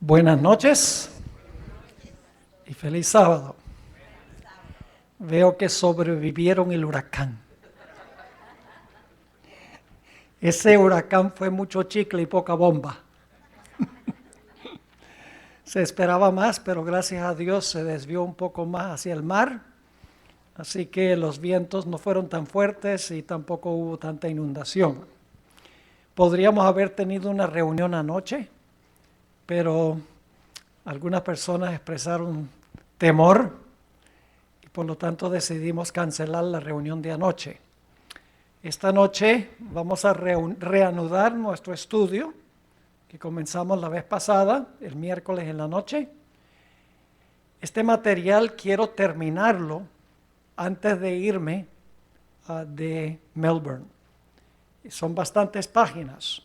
Buenas noches y feliz sábado. Veo que sobrevivieron el huracán. Ese huracán fue mucho chicle y poca bomba. Se esperaba más, pero gracias a Dios se desvió un poco más hacia el mar. Así que los vientos no fueron tan fuertes y tampoco hubo tanta inundación. Podríamos haber tenido una reunión anoche, pero algunas personas expresaron temor y por lo tanto decidimos cancelar la reunión de anoche. Esta noche vamos a reanudar nuestro estudio que comenzamos la vez pasada, el miércoles en la noche. Este material quiero terminarlo antes de irme de Melbourne. Son bastantes páginas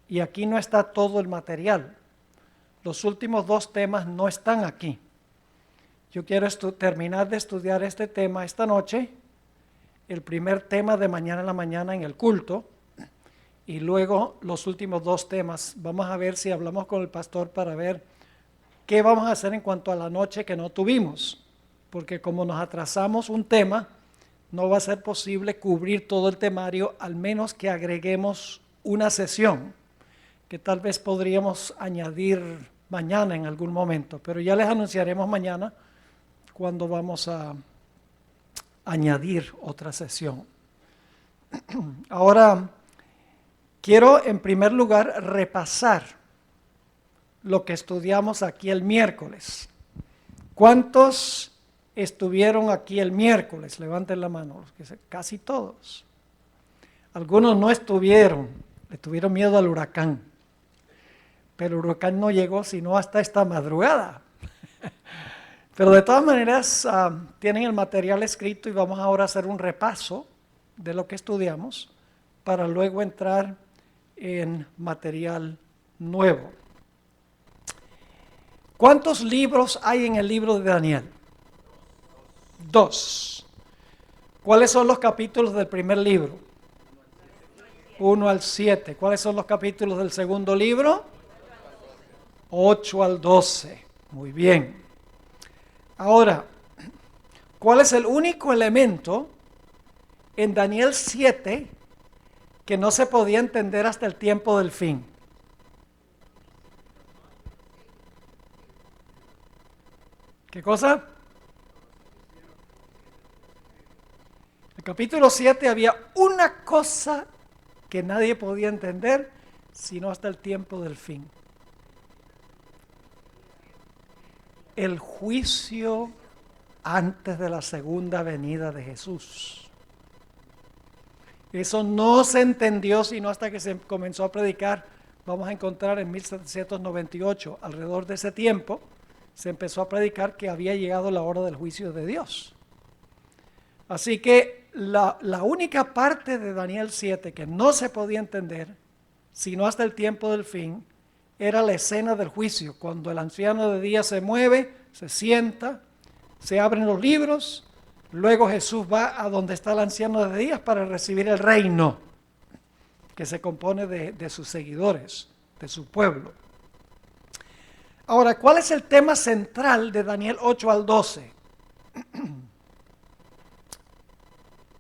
y aquí no está todo el material. Los últimos dos temas no están aquí. Yo quiero terminar de estudiar este tema esta noche, el primer tema de mañana en la mañana en el culto, y luego los últimos dos temas. Vamos a ver si hablamos con el pastor para ver qué vamos a hacer en cuanto a la noche que no tuvimos, porque como nos atrasamos un tema, no va a ser posible cubrir todo el temario, al menos que agreguemos una sesión, que tal vez podríamos añadir mañana en algún momento, pero ya les anunciaremos mañana cuando vamos a añadir otra sesión. Ahora, quiero en primer lugar repasar lo que estudiamos aquí el miércoles. ¿Cuántos estuvieron aquí el miércoles? Levanten la mano, casi todos. Algunos no estuvieron, le tuvieron miedo al huracán. Pero el huracán no llegó sino hasta esta madrugada. Pero de todas maneras tienen el material escrito y vamos ahora a hacer un repaso de lo que estudiamos para luego entrar en material nuevo. ¿Cuántos libros hay en el libro de Daniel? 2. ¿Cuáles son los capítulos del primer libro? 1 al 7. ¿Cuáles son los capítulos del segundo libro? 8 al 12. Muy bien. Ahora, ¿cuál es el único elemento en Daniel 7 que no se podía entender hasta el tiempo del fin? ¿Qué cosa? En el capítulo 7 había una cosa que nadie podía entender sino hasta el tiempo del fin. El juicio antes de la segunda venida de Jesús. Eso no se entendió sino hasta que se comenzó a predicar. Vamos a encontrar en 1798, alrededor de ese tiempo, se empezó a predicar que había llegado la hora del juicio de Dios. Así que la única parte de Daniel 7 que no se podía entender, sino hasta el tiempo del fin, era la escena del juicio, cuando el anciano de día se mueve, se sienta, se abren los libros, luego Jesús va a donde está el anciano de días para recibir el reino, que se compone de sus seguidores, de su pueblo. Ahora, ¿cuál es el tema central de Daniel 8 al 12?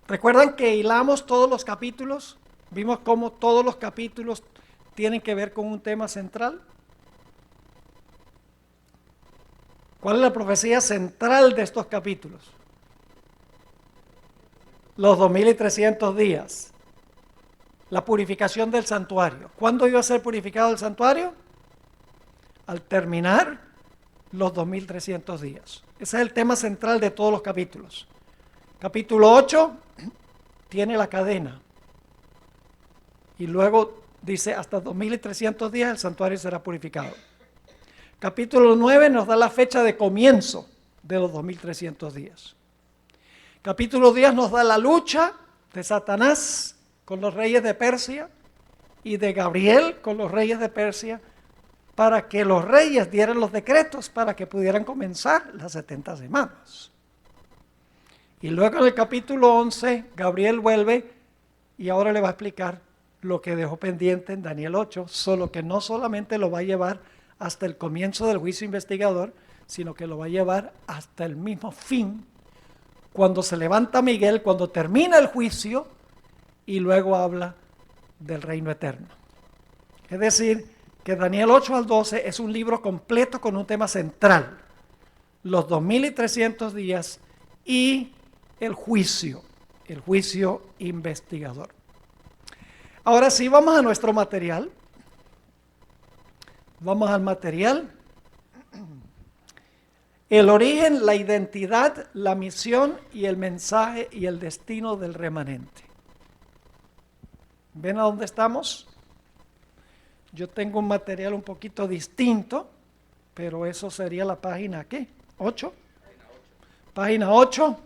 ¿Recuerdan que hilamos todos los capítulos? Vimos cómo todos los capítulos tienen que ver con un tema central. ¿Cuál es la profecía central de estos capítulos? Los 2300 días. La purificación del santuario. ¿Cuándo iba a ser purificado el santuario? Al terminar los 2300 días. Ese es el tema central de todos los capítulos. Capítulo 8 tiene la cadena. Y luego dice hasta 2300 días el santuario será purificado. Capítulo 9 nos da la fecha de comienzo de los 2300 días. Capítulo 10 nos da la lucha de Satanás con los reyes de Persia y de Gabriel con los reyes de Persia para que los reyes dieran los decretos para que pudieran comenzar las 70 semanas. Y luego en el capítulo 11 Gabriel vuelve y ahora le va a explicar lo que dejó pendiente en Daniel 8, solo que no solamente lo va a llevar hasta el comienzo del juicio investigador, sino que lo va a llevar hasta el mismo fin, cuando se levanta Miguel, cuando termina el juicio, y luego habla del reino eterno. Es decir, que Daniel 8 al 12 es un libro completo con un tema central, los 2300 días y el juicio investigador. Ahora sí, vamos a nuestro material. Vamos al material. El origen, la identidad, la misión y el mensaje y el destino del remanente. ¿Ven a dónde estamos? Yo tengo un material un poquito distinto, pero eso sería la página, ¿qué? ¿8? Página 8.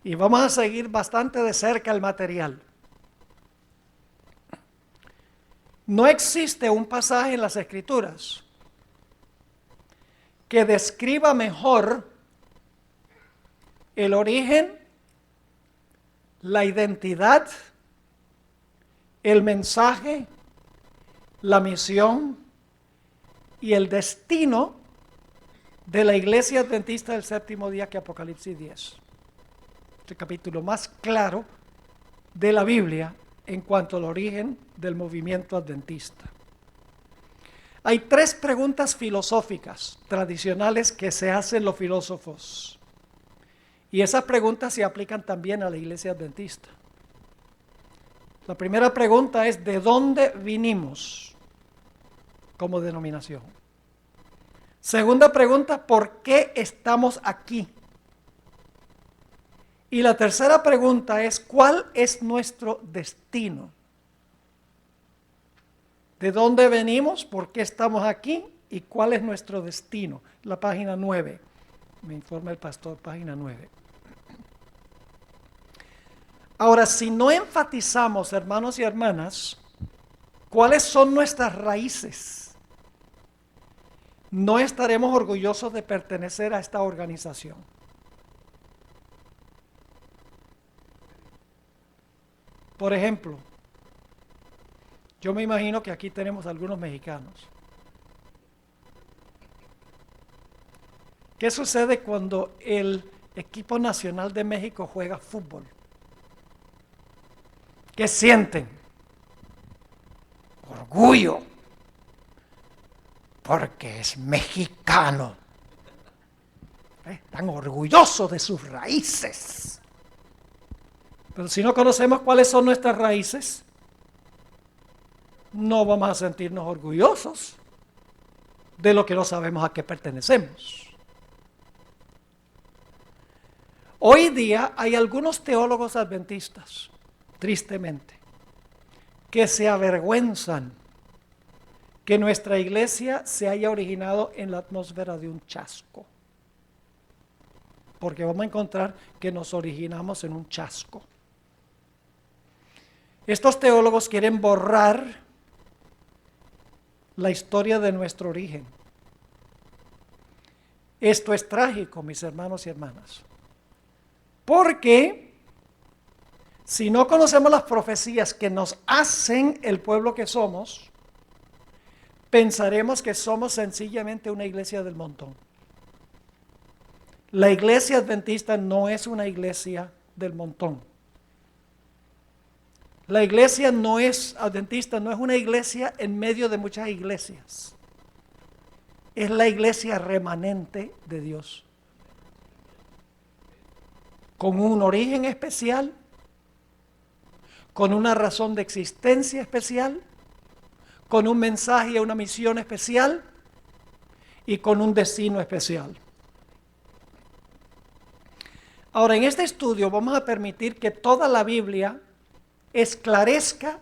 Y vamos a seguir bastante de cerca el material. No existe un pasaje en las Escrituras que describa mejor el origen, la identidad, el mensaje, la misión y el destino de la Iglesia Adventista del Séptimo Día que Apocalipsis 10. El capítulo más claro de la Biblia en cuanto al origen del movimiento adventista. Hay 3 preguntas filosóficas tradicionales que se hacen los filósofos, y esas preguntas se aplican también a la Iglesia Adventista. La primera pregunta es: ¿de dónde vinimos como denominación? Segunda pregunta: ¿por qué estamos aquí? Y la tercera pregunta es: ¿cuál es nuestro destino? ¿De dónde venimos? ¿Por qué estamos aquí? ¿Y cuál es nuestro destino? La página 9. Me informa el pastor, página 9. Ahora, si no enfatizamos, hermanos y hermanas, cuáles son nuestras raíces, no estaremos orgullosos de pertenecer a esta organización. Por ejemplo, yo me imagino que aquí tenemos algunos mexicanos. ¿Qué sucede cuando el equipo nacional de México juega fútbol? ¿Qué sienten? Orgullo, porque es mexicano. Están orgullosos de sus raíces. Pero si no conocemos cuáles son nuestras raíces, no vamos a sentirnos orgullosos de lo que no sabemos a qué pertenecemos. Hoy día hay algunos teólogos adventistas, tristemente, que se avergüenzan que nuestra iglesia se haya originado en la atmósfera de un chasco. Porque vamos a encontrar que nos originamos en un chasco. Estos teólogos quieren borrar la historia de nuestro origen. Esto es trágico, mis hermanos y hermanas, porque si no conocemos las profecías que nos hacen el pueblo que somos, pensaremos que somos sencillamente una iglesia del montón. La iglesia adventista no es una iglesia del montón. La iglesia no es adventista, no es una iglesia en medio de muchas iglesias. Es la iglesia remanente de Dios, con un origen especial, con una razón de existencia especial, con un mensaje y una misión especial y con un destino especial. Ahora, en este estudio vamos a permitir que toda la Biblia esclarezca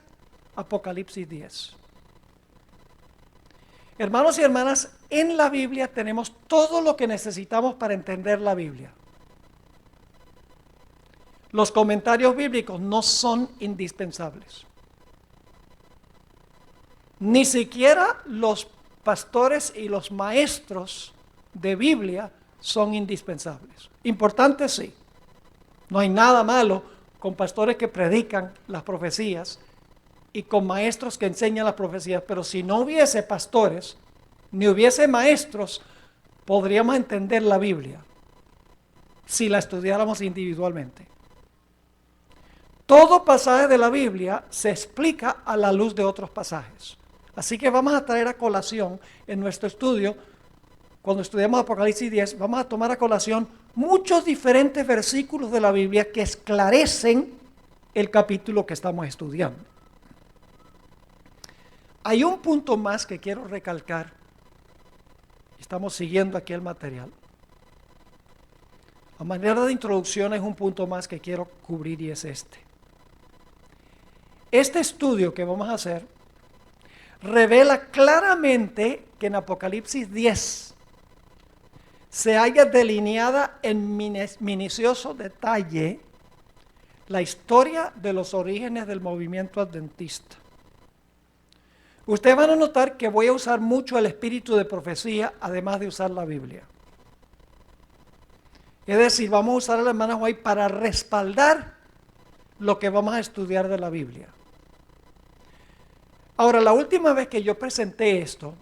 Apocalipsis 10. Hermanos y hermanas, en la Biblia tenemos todo lo que necesitamos para entender la Biblia. Los comentarios bíblicos no son indispensables. Ni siquiera los pastores y los maestros de Biblia son indispensables. Importantes sí. No hay nada malo con pastores que predican las profecías y con maestros que enseñan las profecías, pero si no hubiese pastores, ni hubiese maestros, podríamos entender la Biblia si la estudiáramos individualmente. Todo pasaje de la Biblia se explica a la luz de otros pasajes. Así que vamos a traer a colación en nuestro estudio, cuando estudiamos Apocalipsis 10, vamos a tomar a colación muchos diferentes versículos de la Biblia que esclarecen el capítulo que estamos estudiando. Hay un punto más que quiero recalcar. Estamos siguiendo aquí el material. A manera de introducción es un punto más que quiero cubrir y es este. Este estudio que vamos a hacer revela claramente que en Apocalipsis 10 se haya delineada en minucioso detalle la historia de los orígenes del movimiento adventista. Ustedes van a notar que voy a usar mucho el espíritu de profecía, además de usar la Biblia. Es decir, vamos a usar a la hermana White para respaldar lo que vamos a estudiar de la Biblia. Ahora, la última vez que yo presenté esto,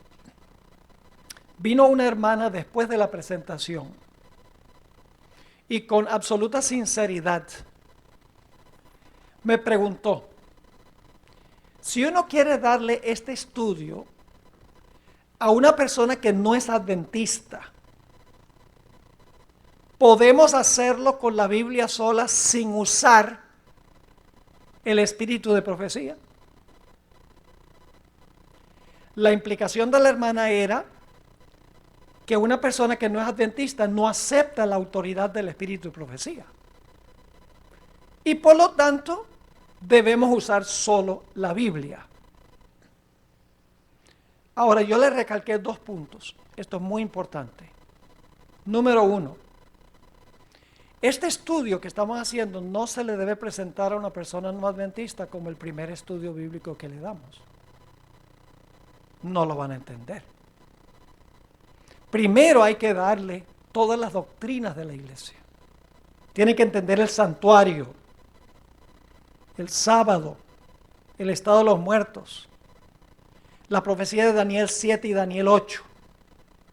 vino una hermana después de la presentación y con absoluta sinceridad me preguntó, si uno quiere darle este estudio a una persona que no es adventista, ¿podemos hacerlo con la Biblia sola sin usar el espíritu de profecía? La implicación de la hermana era que una persona que no es adventista no acepta la autoridad del espíritu de profecía. Y por lo tanto, debemos usar solo la Biblia. Ahora, yo le recalqué 2 puntos. Esto es muy importante. Número 1. Este estudio que estamos haciendo no se le debe presentar a una persona no adventista como el primer estudio bíblico que le damos. No lo van a entender. Primero hay que darle todas las doctrinas de la iglesia. Tienen que entender el santuario, el sábado, el estado de los muertos, la profecía de Daniel 7 y Daniel 8.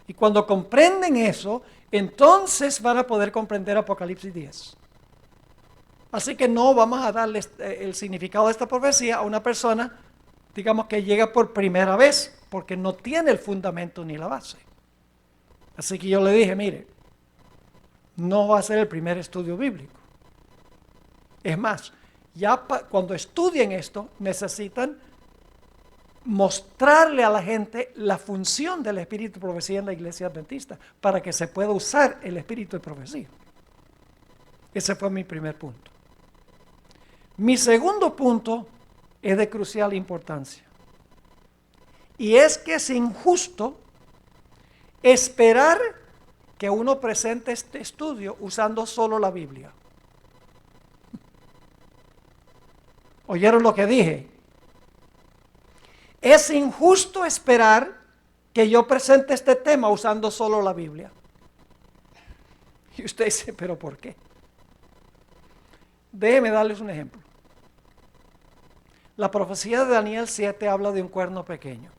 Y cuando comprenden eso, entonces van a poder comprender Apocalipsis 10. Así que no vamos a darle el significado de esta profecía a una persona, digamos, que llega por primera vez, porque no tiene el fundamento ni la base. Así que yo le dije, mire, no va a ser el primer estudio bíblico. Es más, ya cuando estudien esto, necesitan mostrarle a la gente la función del espíritu de profecía en la iglesia adventista, para que se pueda usar el espíritu de profecía. Ese fue mi primer punto. Mi segundo punto es de crucial importancia. Y es que es injusto esperar que uno presente este estudio usando solo la Biblia. ¿Oyeron lo que dije? Es injusto esperar que yo presente este tema usando solo la Biblia. Y usted dice, ¿pero por qué? Déjeme darles un ejemplo. La profecía de Daniel 7 habla de un cuerno pequeño.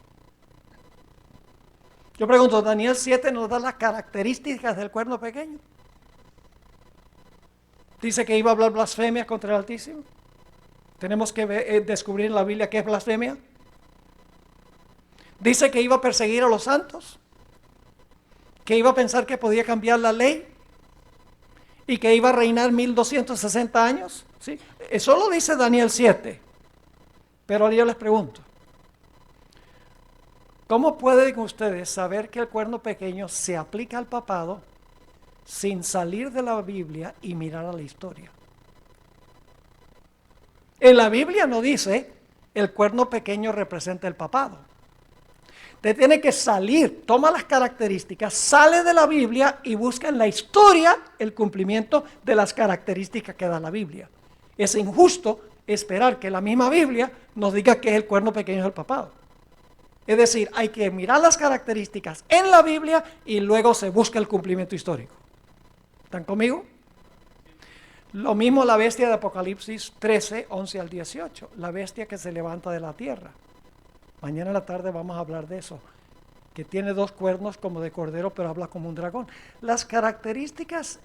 Yo pregunto, ¿Daniel 7 nos da las características del cuerno pequeño? Dice que iba a hablar blasfemia contra el Altísimo. Tenemos que descubrir en la Biblia qué es blasfemia. Dice que iba a perseguir a los santos, que iba a pensar que podía cambiar la ley y que iba a reinar 1260 años. ¿Sí? Eso lo dice Daniel 7. Pero ahora yo les pregunto, ¿cómo pueden ustedes saber que el cuerno pequeño se aplica al papado sin salir de la Biblia y mirar a la historia? En la Biblia no dice el cuerno pequeño representa el papado. Usted tiene que salir, toma las características, sale de la Biblia y busca en la historia el cumplimiento de las características que da la Biblia. Es injusto esperar que la misma Biblia nos diga que el cuerno pequeño es el papado. Es decir, hay que mirar las características en la Biblia y luego se busca el cumplimiento histórico. ¿Están conmigo? Lo mismo la bestia de Apocalipsis 13, 11 al 18, la bestia que se levanta de la tierra. Mañana en la tarde vamos a hablar de eso, que tiene 2 cuernos como de cordero, pero habla como un dragón. Las características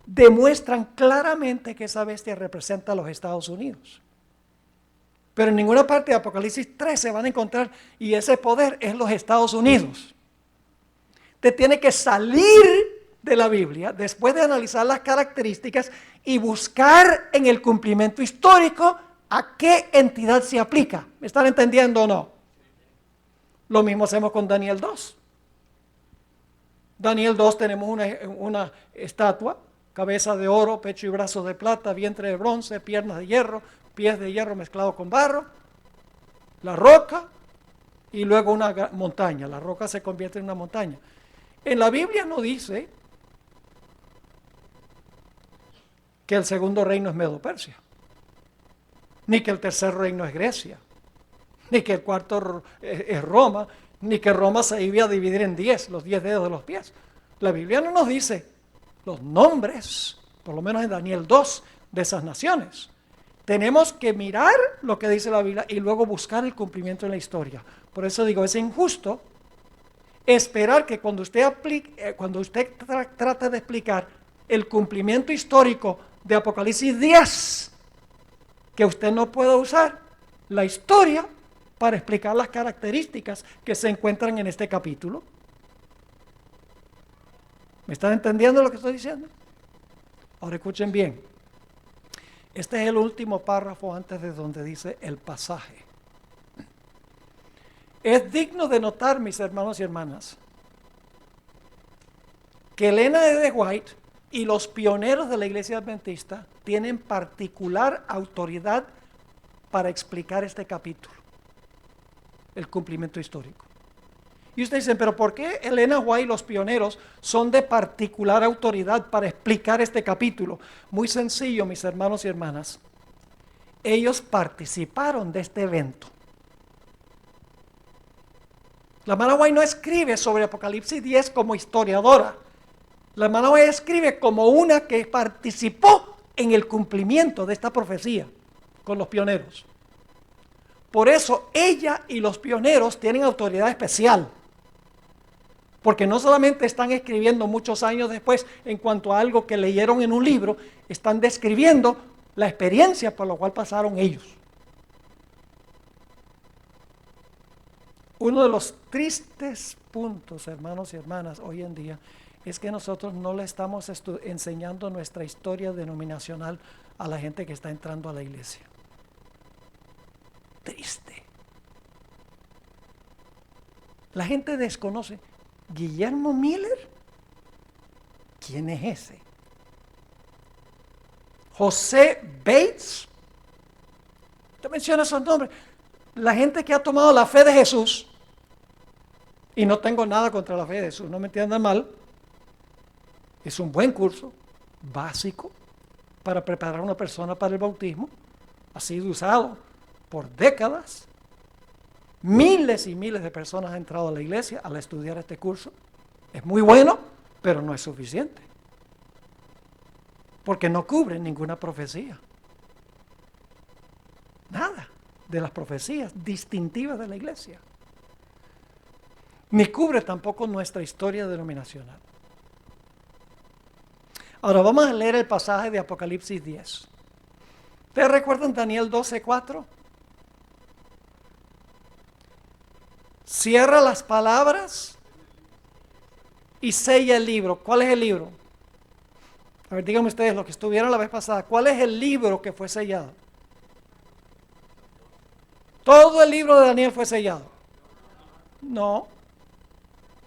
demuestran claramente que esa bestia representa a los Estados Unidos. Pero en ninguna parte de Apocalipsis 13 van a encontrar, y ese poder es los Estados Unidos. Usted tiene que salir de la Biblia después de analizar las características y buscar en el cumplimiento histórico a qué entidad se aplica. ¿Me están entendiendo o no? Lo mismo hacemos con Daniel 2. Daniel 2 tenemos una estatua, cabeza de oro, pecho y brazos de plata, vientre de bronce, piernas de hierro, pies de hierro mezclado con barro, la roca y luego una montaña. La roca se convierte en una montaña. En la Biblia no dice que el segundo reino es Medo-Persia, ni que el tercer reino es Grecia, ni que el cuarto es Roma, ni que Roma se iba a dividir en 10, los 10 dedos de los pies. La Biblia no nos dice los nombres, por lo menos en Daniel 2, de esas naciones. Tenemos que mirar lo que dice la Biblia y luego buscar el cumplimiento en la historia. Por eso digo, es injusto esperar que cuando usted trate de explicar el cumplimiento histórico de Apocalipsis 10, que usted no pueda usar la historia para explicar las características que se encuentran en este capítulo. ¿Me están entendiendo lo que estoy diciendo? Ahora escuchen bien. Este es el último párrafo antes de donde dice el pasaje. Es digno de notar, mis hermanos y hermanas, que Elena de White y los pioneros de la Iglesia Adventista tienen particular autoridad para explicar este capítulo, el cumplimiento histórico. Y ustedes dicen, pero ¿por qué Elena White y los pioneros son de particular autoridad para explicar este capítulo? Muy sencillo, mis hermanos y hermanas. Ellos participaron de este evento. La hermana White no escribe sobre Apocalipsis 10 como historiadora. La hermana White escribe como una que participó en el cumplimiento de esta profecía con los pioneros. Por eso ella y los pioneros tienen autoridad especial. Porque no solamente están escribiendo muchos años después en cuanto a algo que leyeron en un libro, están describiendo la experiencia por la cual pasaron ellos. Uno de los tristes puntos, hermanos y hermanas, hoy en día, es que nosotros no le estamos enseñando nuestra historia denominacional a la gente que está entrando a la iglesia. Triste. La gente desconoce. ¿Guillermo Miller? ¿Quién es ese? ¿José Bates? Te menciona esos nombres. La gente que ha tomado la fe de Jesús, y no tengo nada contra la fe de Jesús, no me entiendan mal, es un buen curso básico para preparar a una persona para el bautismo. Ha sido usado por décadas. Miles y miles de personas han entrado a la iglesia al estudiar este curso. Es muy bueno, pero no es suficiente. Porque no cubre ninguna profecía. Nada de las profecías distintivas de la iglesia. Ni cubre tampoco nuestra historia denominacional. Ahora vamos a leer el pasaje de Apocalipsis 10. ¿Ustedes recuerdan Daniel 12:4? Cierra las palabras y sella el libro. ¿Cuál es el libro? A ver, díganme ustedes, los que estuvieron la vez pasada, ¿cuál es el libro que fue sellado? ¿Todo el libro de Daniel fue sellado? No.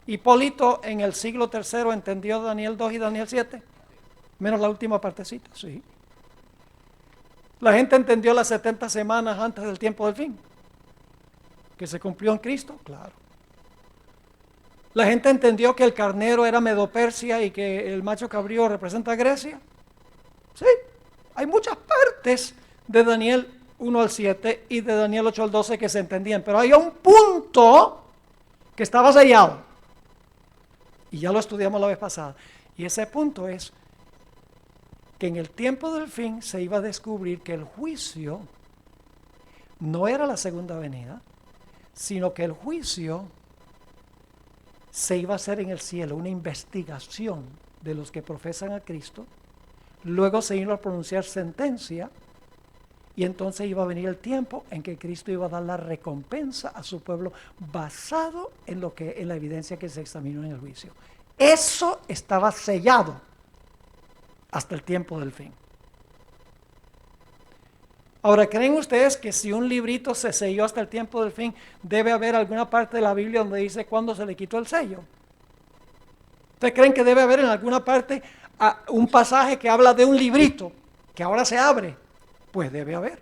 Hipólito en el siglo III entendió Daniel 2 y Daniel 7, menos la última partecita, sí. La gente entendió las 70 semanas antes del tiempo del fin, que se cumplió en Cristo, claro. La gente entendió que el carnero era Medo-Persia y que el macho cabrío representa a Grecia. Sí, hay muchas partes de Daniel 1 al 7 y de Daniel 8 al 12 que se entendían, pero hay un punto que estaba sellado. Y ya lo estudiamos la vez pasada. Y ese punto es que en el tiempo del fin se iba a descubrir que el juicio no era la segunda venida, sino que el juicio se iba a hacer en el cielo, una investigación de los que profesan a Cristo. Luego se iba a pronunciar sentencia y entonces iba a venir el tiempo en que Cristo iba a dar la recompensa a su pueblo basado en la evidencia que se examinó en el juicio. Eso estaba sellado hasta el tiempo del fin. Ahora, ¿creen ustedes que si un librito se selló hasta el tiempo del fin, debe haber alguna parte de la Biblia donde dice cuándo se le quitó el sello? ¿Ustedes creen que debe haber en alguna parte un pasaje que habla de un librito que ahora se abre? Pues debe haber.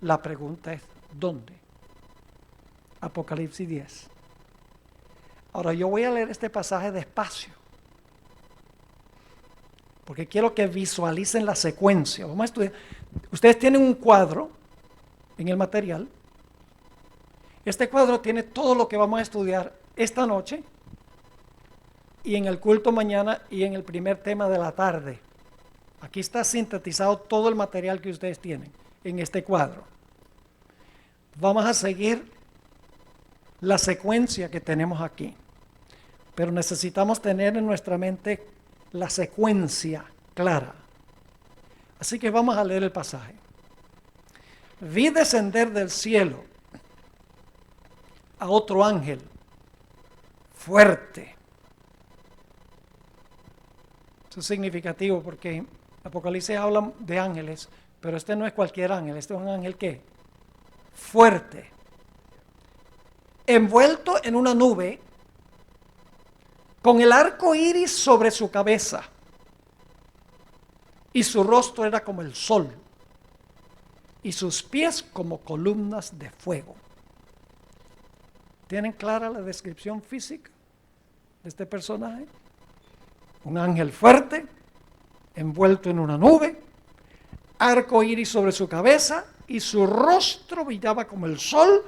La pregunta es, ¿dónde? Apocalipsis 10. Ahora yo voy a leer este pasaje despacio, porque quiero que visualicen la secuencia. Vamos a estudiar. Ustedes tienen un cuadro en el material. Este cuadro tiene todo lo que vamos a estudiar esta noche y en el culto mañana y en el primer tema de la tarde. Aquí está sintetizado todo el material que ustedes tienen en este cuadro. Vamos a seguir la secuencia que tenemos aquí, pero necesitamos tener en nuestra mente la secuencia clara. Así que vamos a leer el pasaje. Vi descender del cielo a otro ángel fuerte. Eso es significativo porque Apocalipsis habla de ángeles, pero este no es cualquier ángel, este es un ángel ¿qué? Fuerte, envuelto en una nube, con el arco iris sobre su cabeza, y su rostro era como el sol, y sus pies como columnas de fuego. ¿Tienen clara la descripción física de este personaje? Un ángel fuerte, envuelto en una nube, arco iris sobre su cabeza, y su rostro brillaba como el sol,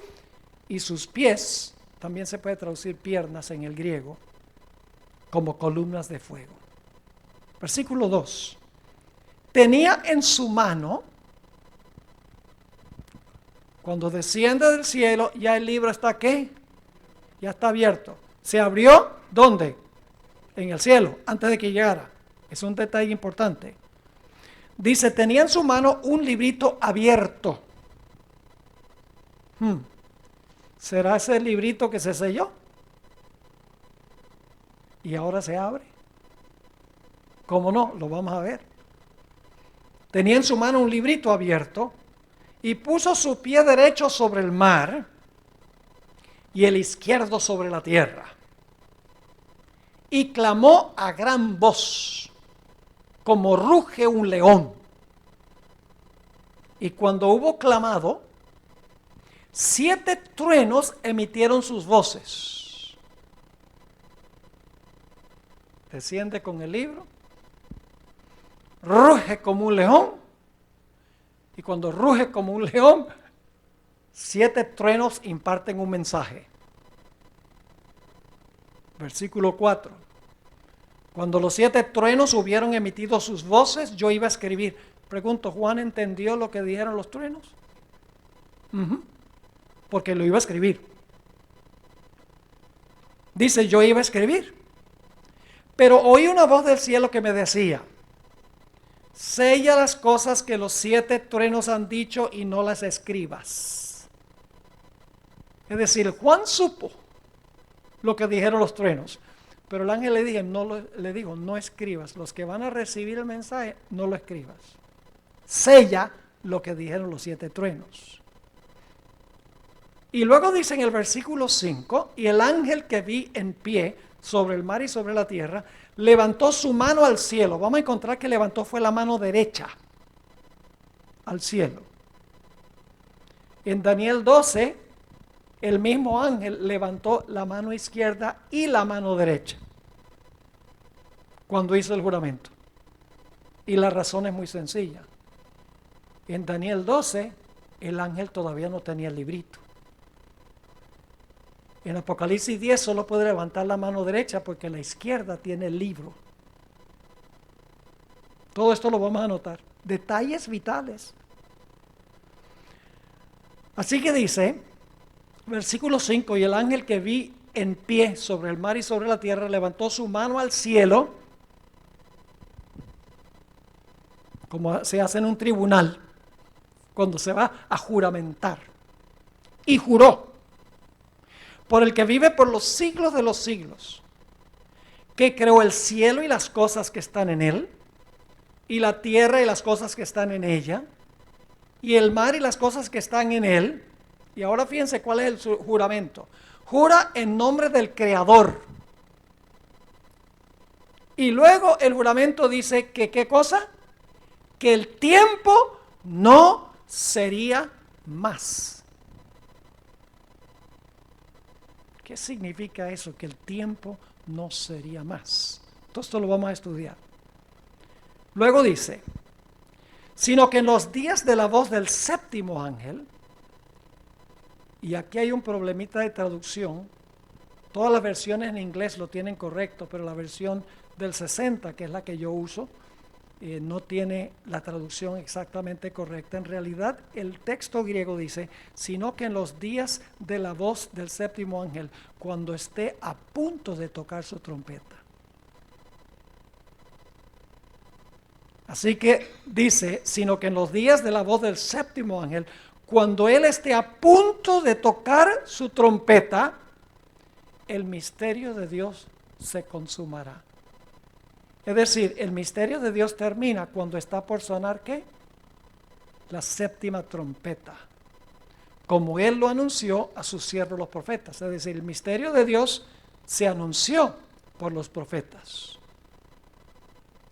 y sus pies, también se puede traducir piernas en el griego, como columnas de fuego. Versículo 2. Tenía en su mano, cuando desciende del cielo, ya el libro está ¿qué? Ya está abierto. ¿Se abrió? ¿Dónde? En el cielo, antes de que llegara. Es un detalle importante. Dice, tenía en su mano un librito abierto. ¿Será ese librito que se selló? Y ahora se abre. ¿Cómo no? Lo vamos a ver. Tenía en su mano un librito abierto y puso su pie derecho sobre el mar y el izquierdo sobre la tierra. Y clamó a gran voz, como ruge un león. Y cuando hubo clamado, 7 truenos emitieron sus voces. Desciende con el libro, ruge como un león, y cuando ruge como un león, 7 truenos imparten un mensaje. Versículo 4. Cuando los 7 truenos hubieron emitido sus voces, yo iba a escribir. Pregunto, ¿Juan entendió lo que dijeron los truenos? Porque lo iba a escribir. Dice, yo iba a escribir. Pero oí una voz del cielo que me decía, sella las cosas que los 7 truenos han dicho y no las escribas. Es decir, Juan supo lo que dijeron los truenos, pero el ángel le dijo, no escribas. Los que van a recibir el mensaje, no lo escribas. Sella lo que dijeron los 7 truenos. Y luego dice en el versículo 5, y el ángel que vi en pie sobre el mar y sobre la tierra, levantó su mano al cielo. Vamos a encontrar que levantó fue la mano derecha al cielo. En Daniel 12, el mismo ángel levantó la mano izquierda y la mano derecha cuando hizo el juramento. Y la razón es muy sencilla. En Daniel 12, el ángel todavía no tenía el librito. En Apocalipsis 10 solo puede levantar la mano derecha porque la izquierda tiene el libro. Todo esto lo vamos a notar. Detalles vitales. Así que dice, versículo 5, y el ángel que vi en pie sobre el mar y sobre la tierra levantó su mano al cielo, como se hace en un tribunal, cuando se va a juramentar, y juró, por el que vive por los siglos de los siglos, que creó el cielo y las cosas que están en él, y la tierra y las cosas que están en ella, y el mar y las cosas que están en él. Y ahora fíjense cuál es el juramento. Jura en nombre del Creador. Y luego el juramento dice que ¿qué cosa? Que el tiempo no sería más. ¿Qué significa eso? Que el tiempo no sería más. Todo esto lo vamos a estudiar. Luego dice, sino que en los días de la voz del séptimo ángel, y aquí hay un problemita de traducción, todas las versiones en inglés lo tienen correcto, pero la versión del 60, que es la que yo uso, no tiene la traducción exactamente correcta. En realidad, el texto griego dice, sino que en los días de la voz del séptimo ángel, cuando esté a punto de tocar su trompeta. Así que dice, sino que en los días de la voz del séptimo ángel, cuando él esté a punto de tocar su trompeta, el misterio de Dios se consumará. Es decir, el misterio de Dios termina cuando está por sonar ¿qué? La séptima trompeta, como él lo anunció a sus siervos los profetas. Es decir, el misterio de Dios se anunció por los profetas.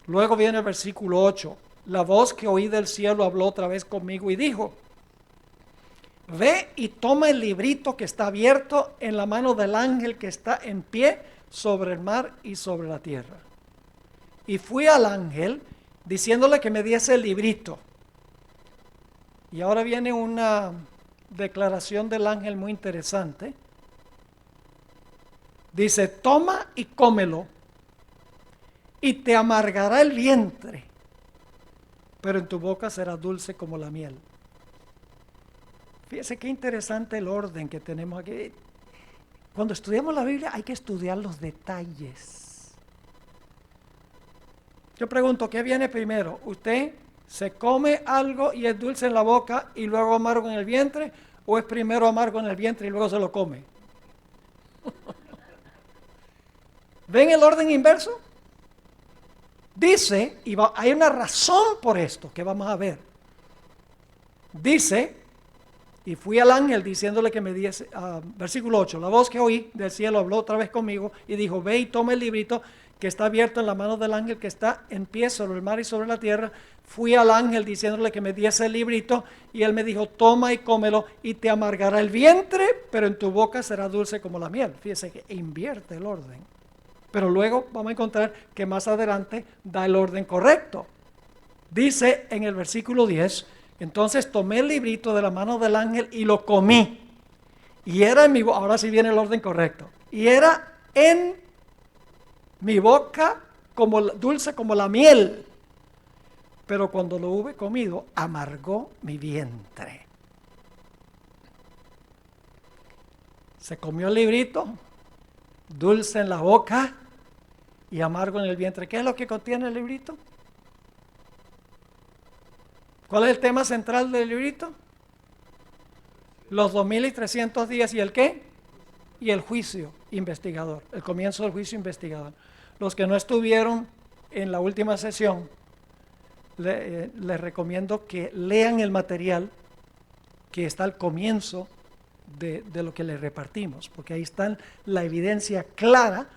Luego viene el versículo 8. La voz que oí del cielo habló otra vez conmigo y dijo, ve y toma el librito que está abierto en la mano del ángel que está en pie sobre el mar y sobre la tierra. Y fui al ángel diciéndole que me diese el librito. Y ahora viene una declaración del ángel muy interesante. Dice, toma y cómelo, y te amargará el vientre, pero en tu boca será dulce como la miel. Fíjese qué interesante el orden que tenemos aquí. Cuando estudiamos la Biblia hay que estudiar los detalles. Yo pregunto, ¿qué viene primero? ¿Usted se come algo y es dulce en la boca y luego amargo en el vientre? ¿O es primero amargo en el vientre y luego se lo come? ¿Ven el orden inverso? Dice, y hay una razón por esto que vamos a ver. Dice, y fui al ángel diciéndole que me diese, versículo 8, la voz que oí del cielo habló otra vez conmigo y dijo, ve y toma el librito que está abierto en la mano del ángel que está en pie sobre el mar y sobre la tierra. Fui al ángel diciéndole que me diese el librito y él me dijo, toma y cómelo y te amargará el vientre, pero en tu boca será dulce como la miel. Fíjese que invierte el orden. Pero luego vamos a encontrar que más adelante da el orden correcto. Dice en el versículo 10, entonces tomé el librito de la mano del ángel y lo comí. Y era en mi boca, ahora sí viene el orden correcto. Y era en mi boca como dulce como la miel. Pero cuando lo hube comido, amargó mi vientre. Se comió el librito, dulce en la boca y amargo en el vientre. ¿Qué es lo que contiene el librito? ¿Cuál es el tema central del librito? Los 2300 días y el ¿qué? Y el juicio investigador, el comienzo del juicio investigador. Los que no estuvieron en la última sesión, les recomiendo que lean el material que está al comienzo de lo que les repartimos, porque ahí está la evidencia clara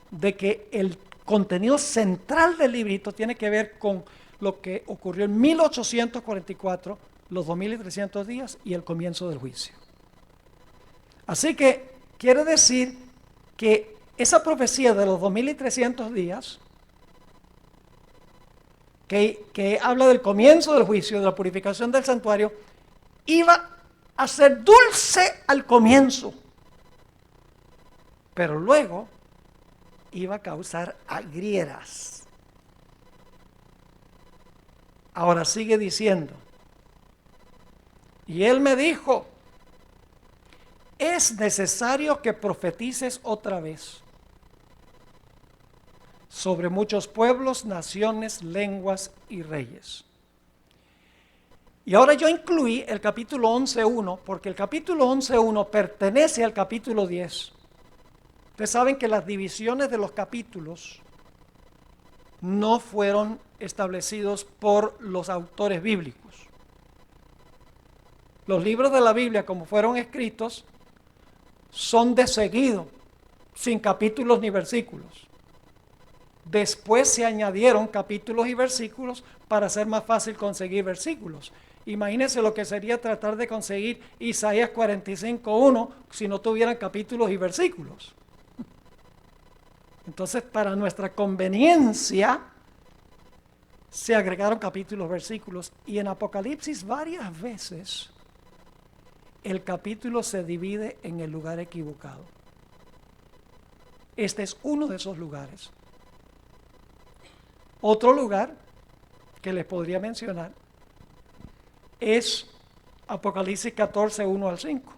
de que el contenido central del librito tiene que ver con lo que ocurrió en 1844, los 2300 días y el comienzo del juicio. Así que quiere decir que esa profecía de los 2300 días, que habla del comienzo del juicio, de la purificación del santuario, iba a ser dulce al comienzo, pero luego iba a causar agrieras. Ahora sigue diciendo, y él me dijo, es necesario que profetices otra vez sobre muchos pueblos, naciones, lenguas y reyes. Y ahora yo incluí el capítulo 11.1, porque el capítulo 11.1 pertenece al capítulo 10. Ustedes saben que las divisiones de los capítulos no fueron establecidos por los autores bíblicos. Los libros de la Biblia, como fueron escritos, son de seguido, sin capítulos ni versículos. Después se añadieron capítulos y versículos para hacer más fácil conseguir versículos. Imagínense lo que sería tratar de conseguir Isaías 45.1 si no tuvieran capítulos y versículos. Entonces, para nuestra conveniencia, se agregaron capítulos, versículos, y en Apocalipsis varias veces el capítulo se divide en el lugar equivocado. Este es uno de esos lugares. Otro lugar que les podría mencionar es Apocalipsis 14, 1 al 5.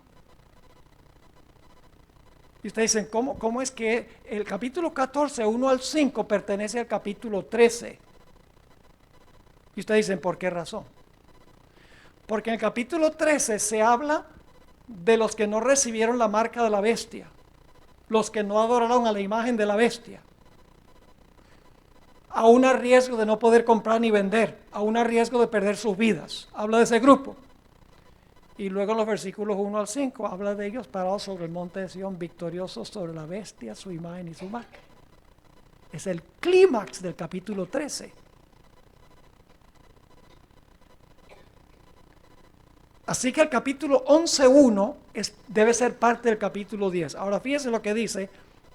Y ustedes dicen, ¿cómo es que el capítulo 14, 1 al 5 pertenece al capítulo 13? Y ustedes dicen, ¿por qué razón? Porque en el capítulo 13 se habla de los que no recibieron la marca de la bestia, los que no adoraron a la imagen de la bestia, a un riesgo de no poder comprar ni vender, a un riesgo de perder sus vidas. Habla de ese grupo. Y luego en los versículos 1 al 5 habla de ellos parados sobre el monte de Sión, victoriosos sobre la bestia, su imagen y su marca. Es el clímax del capítulo 13. Así que el capítulo 11.1 debe ser parte del capítulo 10. Ahora fíjense lo que dice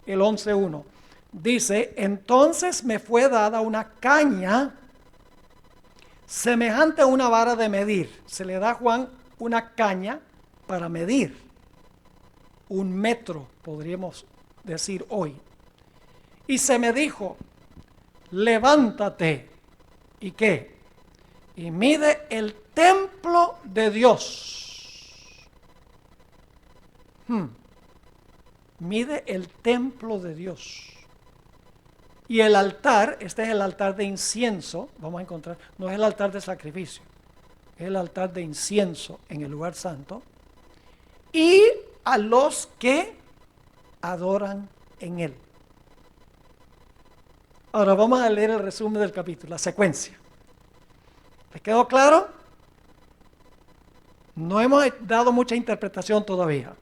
el 11.1. Dice, entonces me fue dada una caña semejante a una vara de medir. Se le da a Juan una caña para medir. Un metro, podríamos decir hoy. Y se me dijo, levántate. ¿Y qué? Y mide el templo de Dios. Mide el templo de Dios. Y el altar, este es el altar de incienso, vamos a encontrar, no es el altar de sacrificio, es el altar de incienso en el lugar santo. Y a los que adoran en él. Ahora vamos a leer el resumen del capítulo, la secuencia. ¿Les quedó claro? No hemos dado mucha interpretación todavía.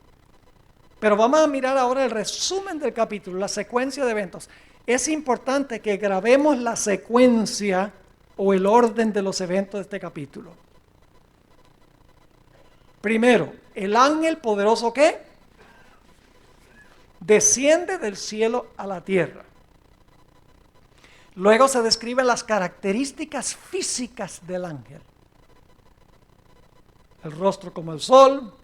Pero vamos a mirar ahora el resumen del capítulo, la secuencia de eventos. Es importante que grabemos la secuencia o el orden de los eventos de este capítulo. Primero, el ángel poderoso ¿qué? Desciende del cielo a la tierra. Luego se describen las características físicas del ángel. El rostro como el sol,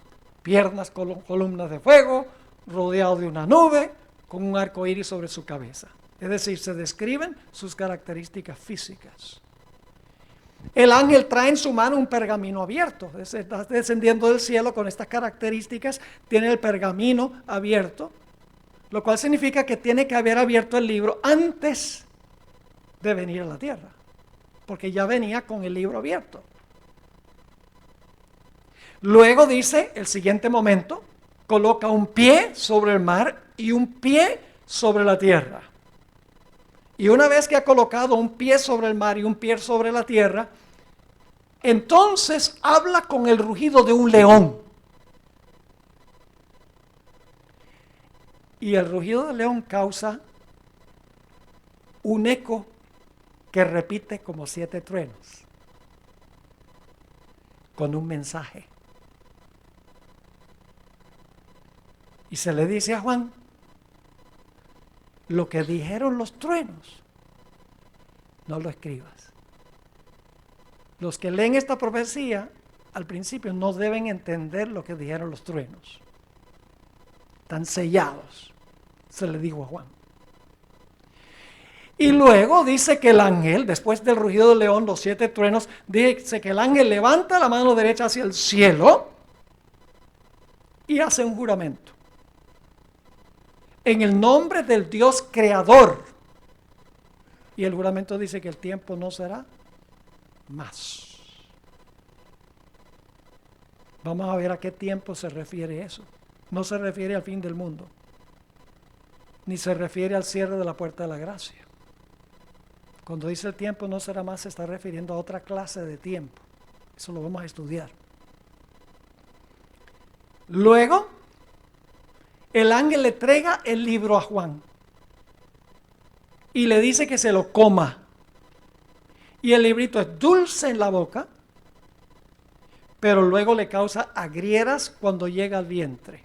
piernas columnas de fuego, rodeado de una nube, con un arco iris sobre su cabeza. Es decir, se describen sus características físicas. El ángel trae en su mano un pergamino abierto. Está descendiendo del cielo con estas características. Tiene el pergamino abierto, lo cual significa que tiene que haber abierto el libro antes de venir a la tierra, porque ya venía con el libro abierto. Luego dice, el siguiente momento, coloca un pie sobre el mar y un pie sobre la tierra. Y una vez que ha colocado un pie sobre el mar y un pie sobre la tierra, entonces habla con el rugido de un león. Y el rugido del león causa un eco que repite como 7 truenos, con un mensaje. Y se le dice a Juan, lo que dijeron los truenos, no lo escribas. Los que leen esta profecía, al principio no deben entender lo que dijeron los truenos. Están sellados, se le dijo a Juan. Y luego dice que el ángel, después del rugido del león, los 7 truenos, dice que el ángel levanta la mano derecha hacia el cielo y hace un juramento. En el nombre del Dios creador. Y el juramento dice que el tiempo no será más. Vamos a ver a qué tiempo se refiere eso. No se refiere al fin del mundo, ni se refiere al cierre de la puerta de la gracia. Cuando dice el tiempo no será más, se está refiriendo a otra clase de tiempo. Eso lo vamos a estudiar. Luego, el ángel le entrega el libro a Juan y le dice que se lo coma. Y el librito es dulce en la boca, pero luego le causa agrieras cuando llega al vientre.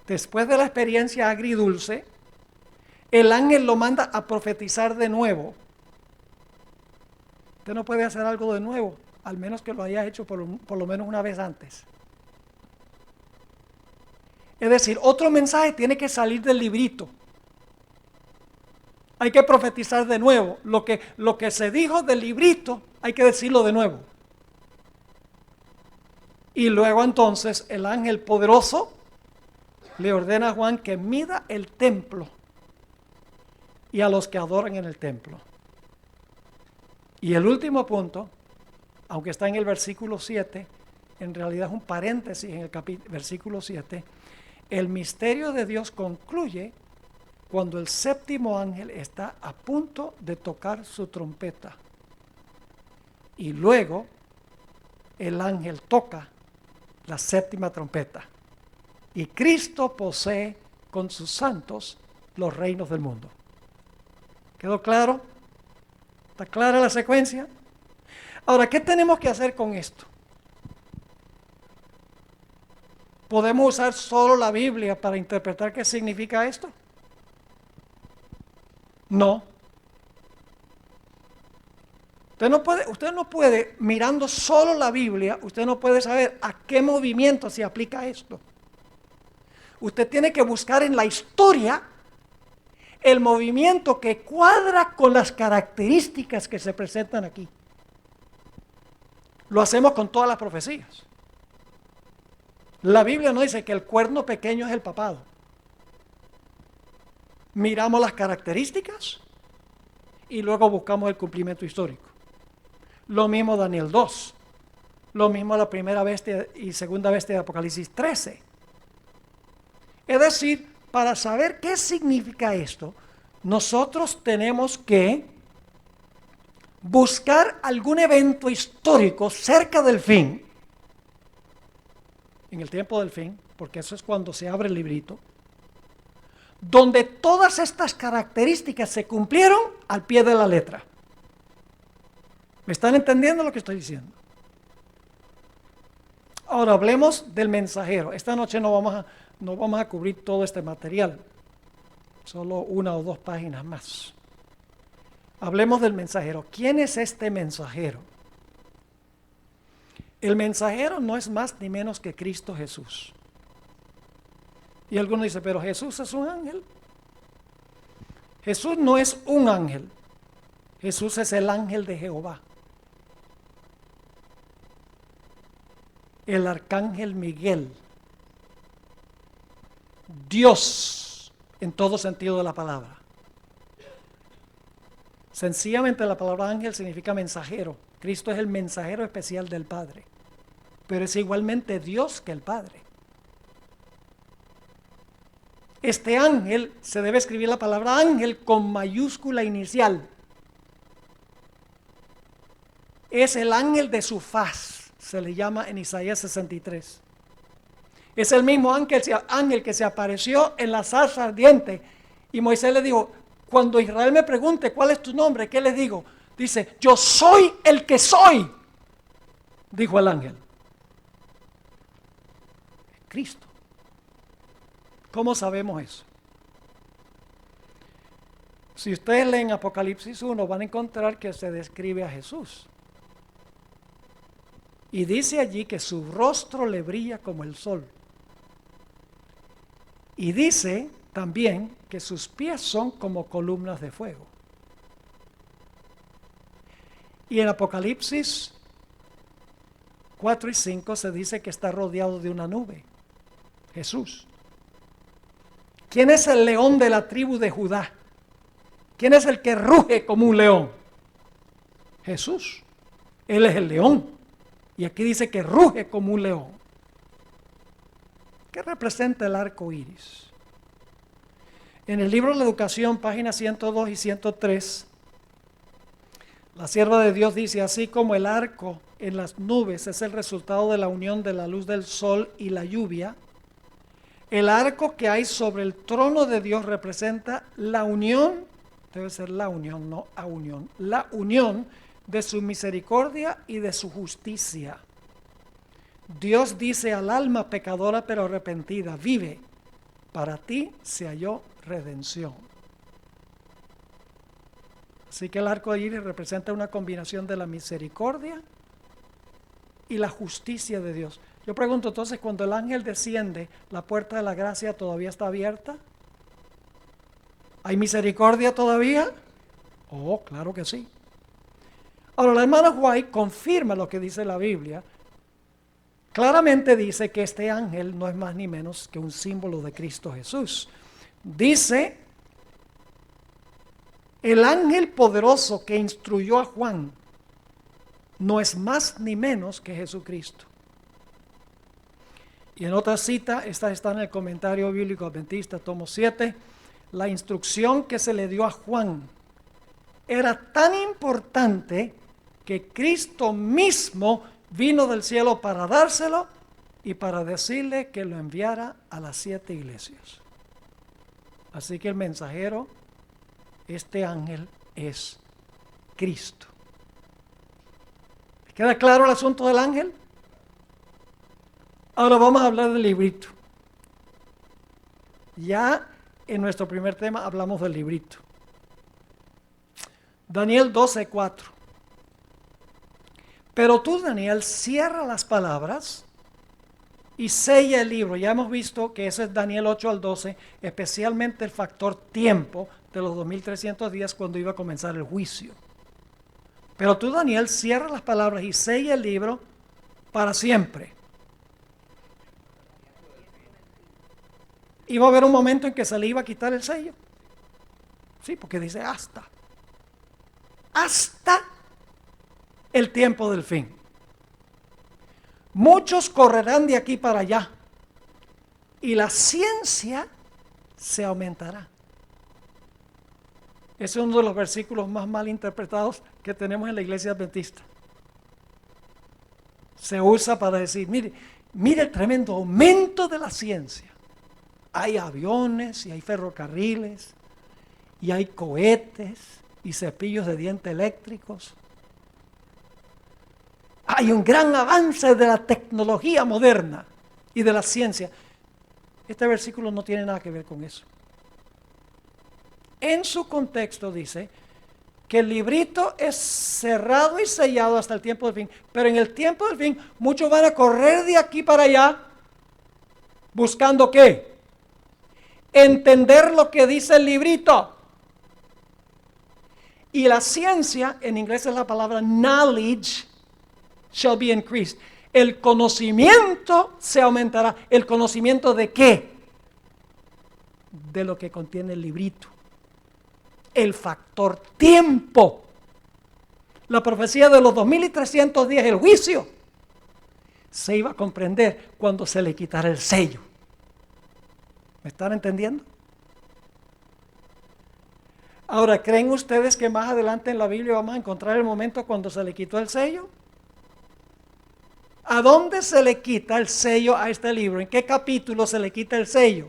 Después de la experiencia agridulce, el ángel lo manda a profetizar de nuevo. Usted no puede hacer algo de nuevo, al menos que lo haya hecho por lo menos una vez antes. Es decir, otro mensaje tiene que salir del librito. Hay que profetizar de nuevo. Lo que se dijo del librito, hay que decirlo de nuevo. Y luego entonces el ángel poderoso le ordena a Juan que mida el templo y a los que adoran en el templo. Y el último punto, aunque está en el versículo 7, en realidad es un paréntesis en el versículo 7, el misterio de Dios concluye cuando el séptimo ángel está a punto de tocar su trompeta. Y luego el ángel toca la séptima trompeta. Y Cristo posee con sus santos los reinos del mundo. ¿Quedó claro? ¿Está clara la secuencia? Ahora, ¿qué tenemos que hacer con esto? ¿Podemos usar solo la Biblia para interpretar qué significa esto? No. Usted no puede, mirando solo la Biblia, usted no puede saber a qué movimiento se aplica esto. Usted tiene que buscar en la historia el movimiento que cuadra con las características que se presentan aquí. Lo hacemos con todas las profecías. La Biblia no dice que el cuerno pequeño es el papado. Miramos las características y luego buscamos el cumplimiento histórico. Lo mismo Daniel 2, lo mismo la primera bestia y segunda bestia de Apocalipsis 13. Es decir, para saber qué significa esto, nosotros tenemos que buscar algún evento histórico cerca del fin, en el tiempo del fin, porque eso es cuando se abre el librito, donde todas estas características se cumplieron al pie de la letra. ¿Me están entendiendo lo que estoy diciendo? Ahora hablemos del mensajero. Esta noche no vamos a cubrir todo este material, solo 1 o 2 páginas más. Hablemos del mensajero. ¿Quién es este mensajero? El mensajero no es más ni menos que Cristo Jesús. Y algunos dicen, pero Jesús es un ángel. Jesús no es un ángel. Jesús es el ángel de Jehová. El arcángel Miguel. Dios en todo sentido de la palabra. Sencillamente la palabra ángel significa mensajero. Cristo es el mensajero especial del Padre, pero es igualmente Dios que el Padre. Este ángel, se debe escribir la palabra ángel con mayúscula inicial. Es el ángel de su faz, se le llama en Isaías 63. Es el mismo ángel que se apareció en la zarza ardiente. Y Moisés le dijo, cuando Israel me pregunte cuál es tu nombre, ¿qué les digo? Dice, yo soy el que soy, dijo el ángel. Cristo. ¿Cómo sabemos eso? Si ustedes leen Apocalipsis 1, van a encontrar que se describe a Jesús. Y dice allí que su rostro le brilla como el sol. Y dice también que sus pies son como columnas de fuego. Y en Apocalipsis 4 y 5 se dice que está rodeado de una nube, Jesús. ¿Quién es el león de la tribu de Judá? ¿Quién es el que ruge como un león? Jesús. Él es el león. Y aquí dice que ruge como un león. ¿Qué representa el arco iris? En el libro de la Educación, páginas 102 y 103, la sierva de Dios dice: así como el arco en las nubes es el resultado de la unión de la luz del sol y la lluvia, el arco que hay sobre el trono de Dios representa la unión, debe ser la unión, no a unión, la unión de su misericordia y de su justicia. Dios dice al alma pecadora pero arrepentida: vive, para ti se halló redención. Así que el arco iris representa una combinación de la misericordia y la justicia de Dios. Yo pregunto entonces, cuando el ángel desciende, ¿la puerta de la gracia todavía está abierta? ¿Hay misericordia todavía? Oh, claro que sí. Ahora, la hermana White confirma lo que dice la Biblia. Claramente dice que este ángel no es más ni menos que un símbolo de Cristo Jesús. Dice: el ángel poderoso que instruyó a Juan no es más ni menos que Jesucristo. Y en otra cita, esta está en el Comentario Bíblico Adventista, tomo 7, la instrucción que se le dio a Juan era tan importante que Cristo mismo vino del cielo para dárselo y para decirle que lo enviara a las 7 iglesias. Así que el mensajero, este ángel, es Cristo. ¿Queda claro el asunto del ángel? Ahora vamos a hablar del librito. Ya en nuestro primer tema hablamos del librito. Daniel 12:4. Pero tú, Daniel, cierra las palabras y sella el libro. Ya hemos visto que ese es Daniel 8 al 12, especialmente el factor tiempo de los 2300 días cuando iba a comenzar el juicio. Pero tú, Daniel, cierra las palabras y sella el libro para siempre. Iba a haber un momento en que se le iba a quitar el sello. Sí, porque dice hasta el tiempo del fin. Muchos correrán de aquí para allá y la ciencia se aumentará. Ese es uno de los versículos más mal interpretados que tenemos en la iglesia adventista. Se usa para decir: mire el tremendo aumento de la ciencia. Hay aviones y hay ferrocarriles y hay cohetes y cepillos de dientes eléctricos. Hay un gran avance de la tecnología moderna y de la ciencia. Este versículo no tiene nada que ver con eso. En su contexto dice que el librito es cerrado y sellado hasta el tiempo del fin, pero en el tiempo del fin muchos van a correr de aquí para allá buscando ¿qué? Entender lo que dice el librito. Y la ciencia, en inglés es la palabra knowledge, shall be increased. El conocimiento se aumentará. ¿El conocimiento de qué? De lo que contiene el librito. El factor tiempo. La profecía de los 2300 días, el juicio, se iba a comprender cuando se le quitara el sello. ¿Me están entendiendo? Ahora, ¿creen ustedes que más adelante en la Biblia vamos a encontrar el momento cuando se le quitó el sello? ¿A dónde se le quita el sello a este libro? ¿En qué capítulo se le quita el sello?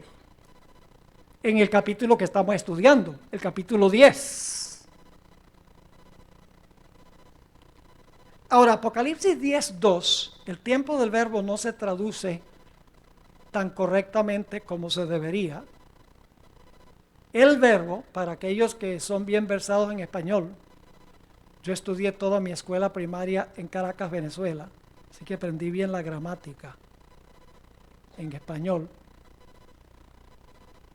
En el capítulo que estamos estudiando, el capítulo 10. Ahora, Apocalipsis 10:2, el tiempo del verbo no se traduce tan correctamente como se debería. El verbo, para aquellos que son bien versados en español, yo estudié toda mi escuela primaria en Caracas, Venezuela, así que aprendí bien la gramática en español.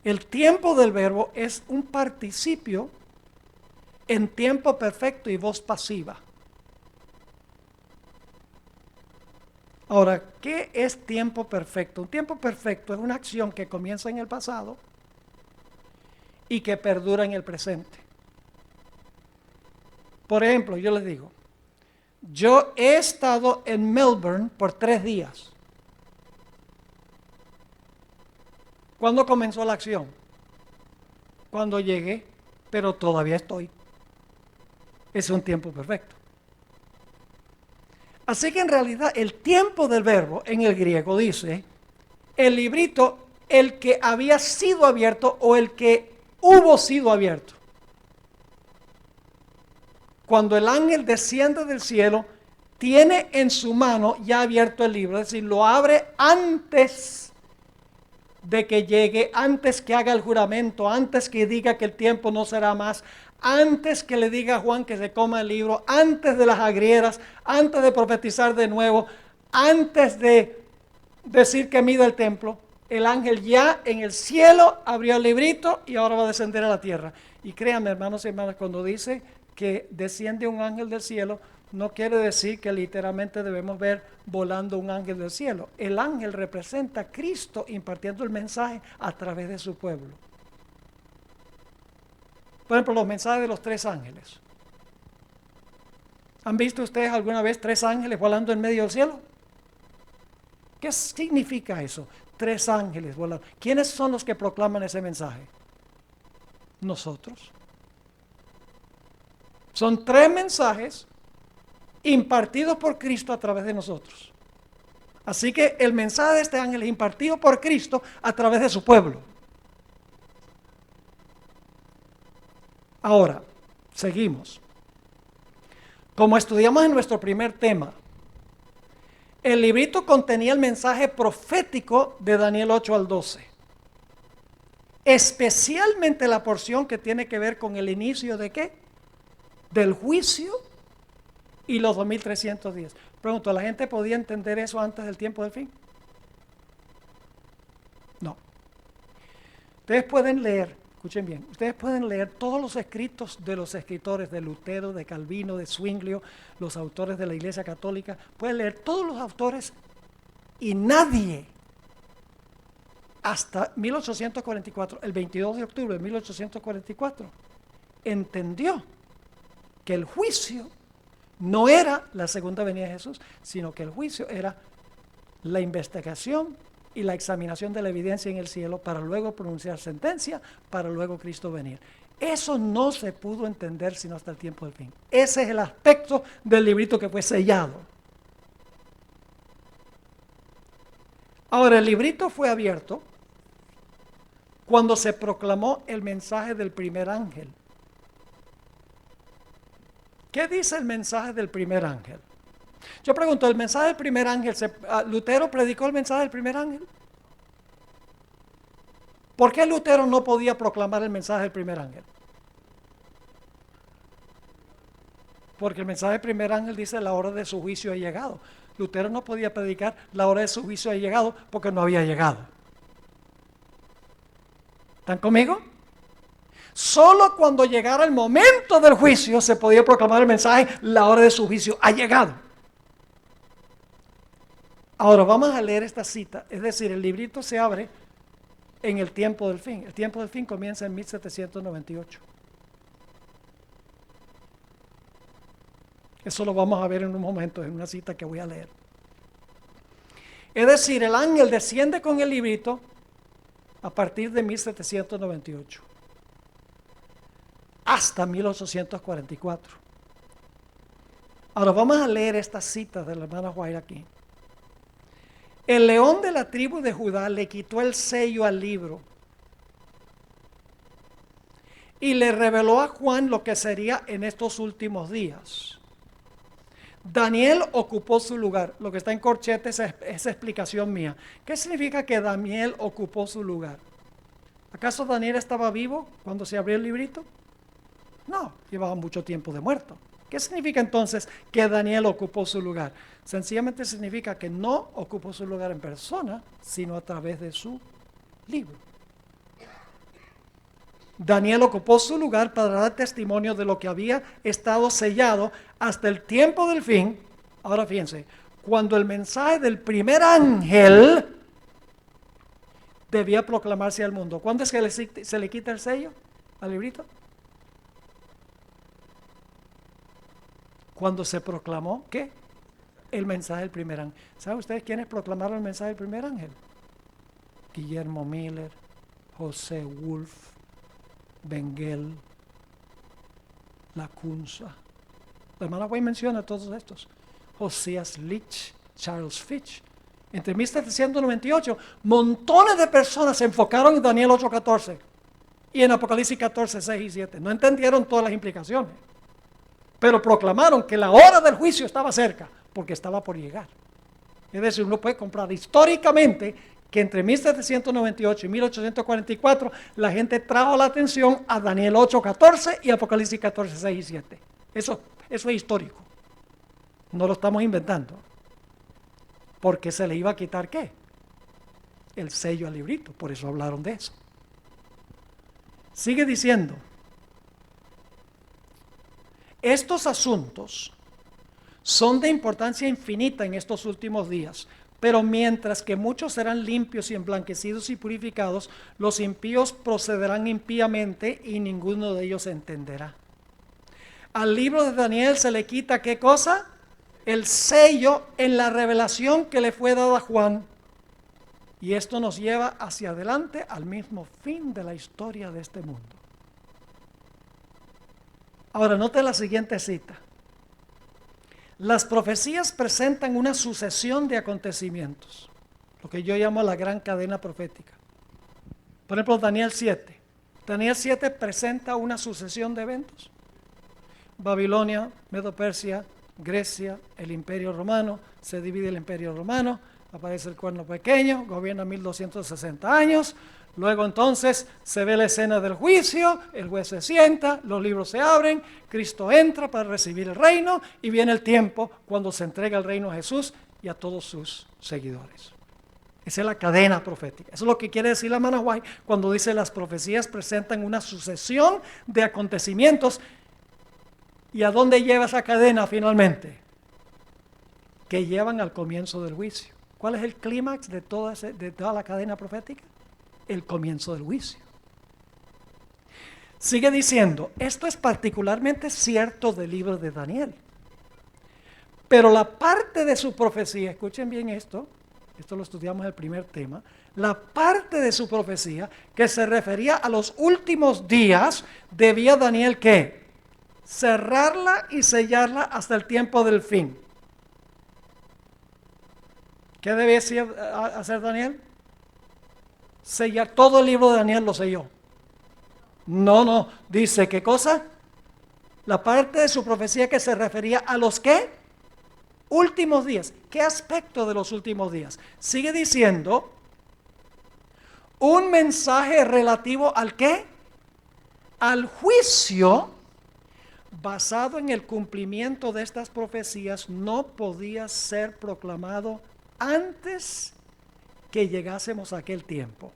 El tiempo del verbo es un participio en tiempo perfecto y voz pasiva. Ahora, ¿qué es tiempo perfecto? Un tiempo perfecto es una acción que comienza en el pasado y que perdura en el presente. Por ejemplo, yo les digo, yo he estado en Melbourne por 3 días. ¿Cuándo comenzó la acción? Cuando llegué, pero todavía estoy. Es un tiempo perfecto. Así que en realidad el tiempo del verbo en el griego dice, el librito, el que había sido abierto o el que hubo sido abierto. Cuando el ángel desciende del cielo, tiene en su mano ya abierto el libro, es decir, lo abre antes de que llegue, antes que haga el juramento, antes que diga que el tiempo no será más, antes que le diga a Juan que se coma el libro, antes de las agrieras, antes de profetizar de nuevo, antes de decir que mida el templo, el ángel ya en el cielo abrió el librito y ahora va a descender a la tierra. Y créanme, hermanos y hermanas, cuando dice que desciende un ángel del cielo, no quiere decir que literalmente debemos ver volando un ángel del cielo. El ángel representa a Cristo impartiendo el mensaje a través de su pueblo. Por ejemplo, los mensajes de los 3 ángeles. ¿Han visto ustedes alguna vez 3 ángeles volando en medio del cielo? ¿Qué significa eso? 3 ángeles volando. ¿Quiénes son los que proclaman ese mensaje? Nosotros. Son 3 mensajes impartidos por Cristo a través de nosotros. Así que el mensaje de este ángel es impartido por Cristo a través de su pueblo. Ahora, seguimos. Como estudiamos en nuestro primer tema, el librito contenía el mensaje profético de Daniel 8 al 12. Especialmente la porción que tiene que ver con el inicio de ¿qué? Del juicio y los 2300 días. Pregunto, ¿la gente podía entender eso antes del tiempo del fin? No. Ustedes pueden leer, escuchen bien, ustedes pueden leer todos los escritos de los escritores de Lutero, de Calvino, de Zwinglio, los autores de la Iglesia Católica, pueden leer todos los autores y nadie hasta 1844, el 22 de octubre de 1844, entendió que el juicio no era la segunda venida de Jesús, sino que el juicio era la investigación y la examinación de la evidencia en el cielo para luego pronunciar sentencia, para luego Cristo venir. Eso no se pudo entender sino hasta el tiempo del fin. Ese es el aspecto del librito que fue sellado. Ahora, el librito fue abierto cuando se proclamó el mensaje del primer ángel. ¿Qué dice el mensaje del primer ángel? Yo pregunto, ¿el mensaje del primer ángel, Lutero predicó el mensaje del primer ángel? ¿Por qué Lutero no podía proclamar el mensaje del primer ángel? Porque el mensaje del primer ángel dice la hora de su juicio ha llegado. Lutero no podía predicar la hora de su juicio ha llegado porque no había llegado. ¿Están conmigo? Solo cuando llegara el momento del juicio se podía proclamar el mensaje, la hora de su juicio ha llegado. Ahora vamos a leer esta cita, es decir, el librito se abre en el tiempo del fin. El tiempo del fin comienza en 1798. Eso lo vamos a ver en un momento, en una cita que voy a leer. Es decir, el ángel desciende con el librito a partir de 1798. Hasta 1844. Ahora vamos a leer estas citas de la hermana White aquí. El león de la tribu de Judá le quitó el sello al libro y le reveló a Juan lo que sería en estos últimos días. Daniel ocupó su lugar. Lo que está en corchete es esa explicación mía. ¿Qué significa que Daniel ocupó su lugar? ¿Acaso Daniel estaba vivo cuando se abrió el librito? No, llevaba mucho tiempo de muerto. ¿Qué significa entonces que Daniel ocupó su lugar? Sencillamente significa que no ocupó su lugar en persona, sino a través de su libro. Daniel ocupó su lugar para dar testimonio de lo que había estado sellado hasta el tiempo del fin. Ahora fíjense, cuando el mensaje del primer ángel debía proclamarse al mundo. ¿Cuándo es que se le quita el sello al librito? Cuando se proclamó, ¿qué? El mensaje del primer ángel. ¿Saben ustedes quiénes proclamaron el mensaje del primer ángel? Guillermo Miller, José Wolf, Bengel, Lacunza. La hermana White menciona a todos estos. Josías Leach, Charles Fitch. Entre 1798, montones de personas se enfocaron en Daniel 8:14 y en Apocalipsis 14:6 y 7. No entendieron todas las implicaciones, pero proclamaron que la hora del juicio estaba cerca, porque estaba por llegar. Es decir, uno puede comprar históricamente que entre 1798 y 1844 la gente trajo la atención a Daniel 8:14 y Apocalipsis 14:6 y 7. Eso es histórico. No lo estamos inventando. Porque se le iba a quitar ¿qué? El sello al librito. Por eso hablaron de eso. Sigue diciendo, estos asuntos son de importancia infinita en estos últimos días, pero mientras que muchos serán limpios y emblanquecidos y purificados, los impíos procederán impíamente y ninguno de ellos entenderá. Al libro de Daniel se le quita ¿qué cosa? El sello en la revelación que le fue dada a Juan. Y esto nos lleva hacia adelante al mismo fin de la historia de este mundo. Ahora, note la siguiente cita. Las profecías presentan una sucesión de acontecimientos, lo que yo llamo la gran cadena profética. Por ejemplo, Daniel 7. Daniel 7 presenta una sucesión de eventos. Babilonia, Medo-Persia, Grecia, el Imperio Romano, se divide el Imperio Romano, aparece el cuerno pequeño, gobierna 1260 años, luego entonces se ve la escena del juicio, el juez se sienta, los libros se abren, Cristo entra para recibir el reino y viene el tiempo cuando se entrega el reino a Jesús y a todos sus seguidores. Esa es la cadena profética. Eso es lo que quiere decir la hermana White cuando dice las profecías presentan una sucesión de acontecimientos. ¿Y a dónde lleva esa cadena finalmente? Que llevan al comienzo del juicio. ¿Cuál es el clímax de toda la cadena profética? El comienzo del juicio. Sigue diciendo, esto es particularmente cierto del libro de Daniel. Pero la parte de su profecía, escuchen bien esto lo estudiamos en el primer tema, la parte de su profecía que se refería a los últimos días, debía Daniel ¿qué? Cerrarla y sellarla hasta el tiempo del fin. ¿Qué debe hacer Daniel? Sellar todo el libro de Daniel, lo selló. No, dice ¿qué cosa? La parte de su profecía que se refería a los ¿qué? Últimos días. ¿Qué aspecto de los últimos días? Sigue diciendo un mensaje relativo al ¿qué? Al juicio. Basado en el cumplimiento de estas profecías, no podía ser proclamado antes que llegásemos a aquel tiempo.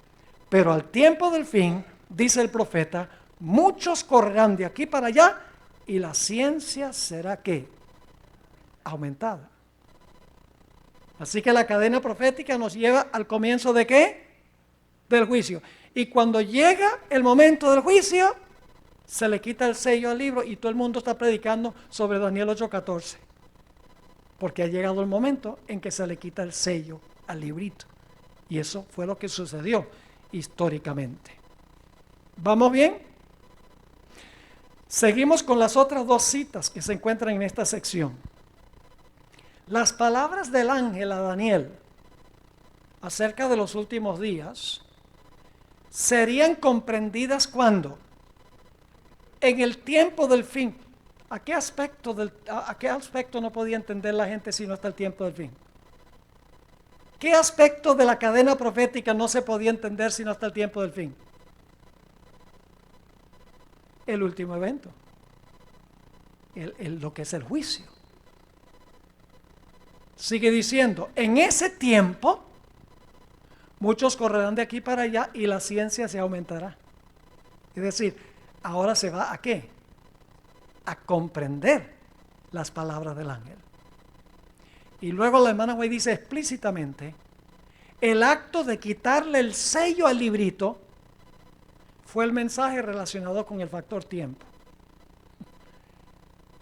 Pero al tiempo del fin, dice el profeta, muchos correrán de aquí para allá y la ciencia será ¿qué? Aumentada. Así que la cadena profética nos lleva al comienzo de ¿qué? Del juicio. Y cuando llega el momento del juicio, se le quita el sello al libro y todo el mundo está predicando sobre Daniel 8:14. Porque ha llegado el momento en que se le quita el sello al librito. Y eso fue lo que sucedió históricamente. ¿Vamos bien? Seguimos con las otras dos citas que se encuentran en esta sección. Las palabras del ángel a Daniel acerca de los últimos días serían comprendidas ¿cuándo? En el tiempo del fin. ¿A qué aspecto no podía entender la gente sino hasta el tiempo del fin? ¿Qué aspecto de la cadena profética no se podía entender sino hasta el tiempo del fin? El último evento. Lo que es el juicio. Sigue diciendo, en ese tiempo, muchos correrán de aquí para allá y la ciencia se aumentará. Es Es decir, ahora se va ¿a qué? A comprender las palabras del ángel. Y luego la hermana White dice explícitamente, el acto de quitarle el sello al librito fue el mensaje relacionado con el factor tiempo.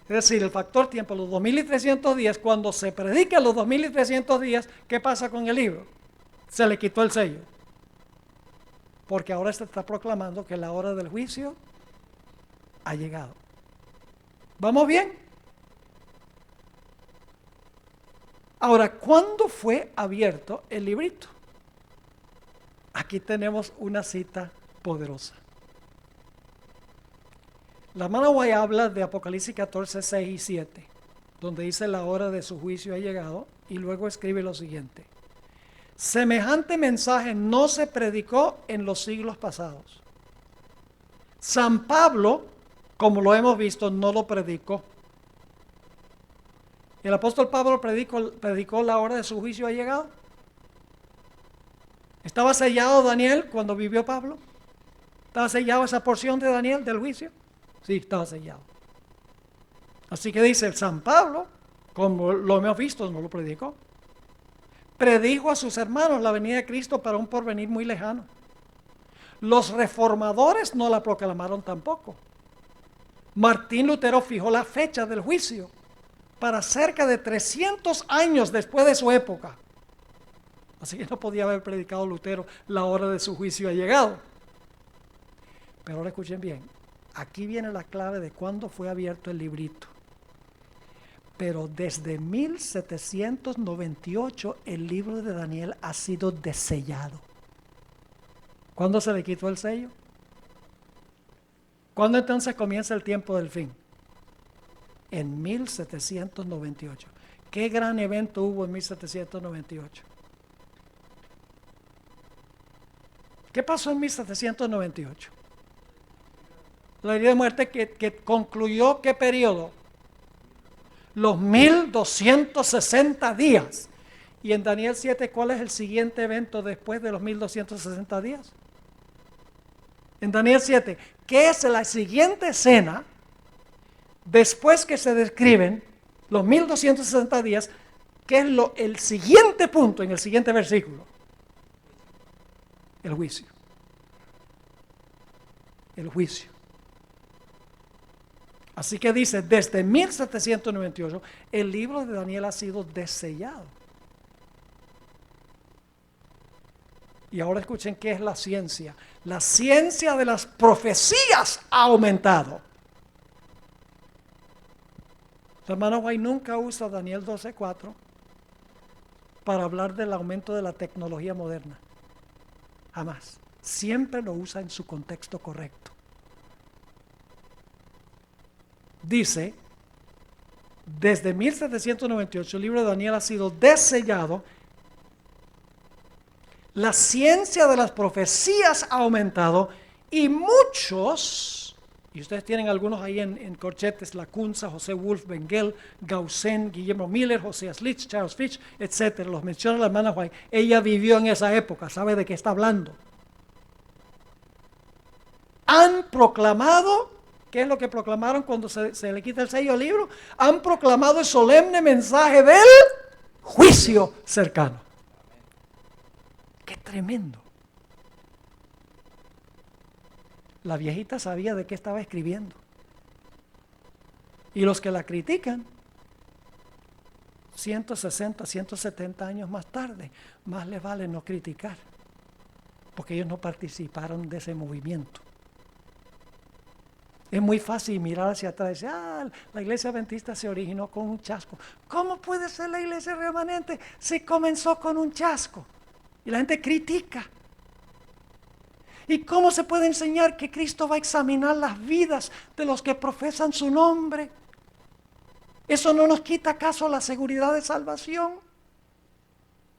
Es decir, el factor tiempo, los 2300 días, cuando se predica los 2300 días, ¿qué pasa con el libro? Se le quitó el sello. Porque ahora se está proclamando que la hora del juicio ha llegado. ¿Vamos bien? Ahora, ¿cuándo fue abierto el librito? Aquí tenemos una cita poderosa. La hermana White habla de Apocalipsis 14, 6 y 7, donde dice la hora de su juicio ha llegado, y luego escribe lo siguiente. Semejante mensaje no se predicó en los siglos pasados. San Pablo, como lo hemos visto, no lo predicó. El apóstol Pablo predicó la hora de su juicio ha llegado. ¿Estaba sellado Daniel cuando vivió Pablo? ¿Estaba sellado esa porción de Daniel del juicio? Sí, estaba sellado. Así que dice San Pablo, como lo hemos visto, no lo predicó. Predijo a sus hermanos la venida de Cristo para un porvenir muy lejano. Los reformadores no la proclamaron tampoco. Martín Lutero fijó la fecha del juicio para cerca de 300 años después de su época. Así que no podía haber predicado Lutero la hora de su juicio ha llegado. Pero ahora escuchen bien, aquí viene la clave de cuándo fue abierto el librito. Pero desde 1798 el libro de Daniel ha sido desellado. ¿Cuándo se le quitó el sello? ¿Cuándo entonces comienza el tiempo del fin? En 1798. ¿Qué gran evento hubo en 1798? ¿Qué pasó en 1798? La herida de muerte que concluyó ¿qué periodo? Los 1260 días. Y en Daniel 7, ¿cuál es el siguiente evento después de los 1260 días? En Daniel 7, ¿qué es la siguiente escena después que se describen los 1260 días? ¿Qué es el siguiente punto en el siguiente versículo? El juicio. El juicio. Así que dice, desde 1798, el libro de Daniel ha sido desellado. Y ahora escuchen qué es la ciencia. La ciencia de las profecías ha aumentado. El hermano White nunca usa Daniel 12:4 para hablar del aumento de la tecnología moderna. Jamás. Siempre lo usa en su contexto correcto. Dice, desde 1798 el libro de Daniel ha sido desellado. La ciencia de las profecías ha aumentado y muchos, y ustedes tienen algunos ahí en corchetes, Lacunza, José Wolf, Bengel, Gaussen, Guillermo Miller, José Slitz, Charles Fitch, etcétera. Los menciona la hermana White. Ella vivió en esa época, sabe de qué está hablando. Han proclamado, ¿qué es lo que proclamaron cuando se le quita el sello al libro? Han proclamado el solemne mensaje del juicio cercano. ¡Qué tremendo! La viejita sabía de qué estaba escribiendo. Y los que la critican, 160, 170 años más tarde, más les vale no criticar, porque ellos no participaron de ese movimiento. Es muy fácil mirar hacia atrás y decir, la iglesia adventista se originó con un chasco. ¿Cómo puede ser la iglesia remanente si comenzó con un chasco? Y la gente critica. ¿Y cómo se puede enseñar que Cristo va a examinar las vidas de los que profesan su nombre? ¿Eso no nos quita acaso la seguridad de salvación?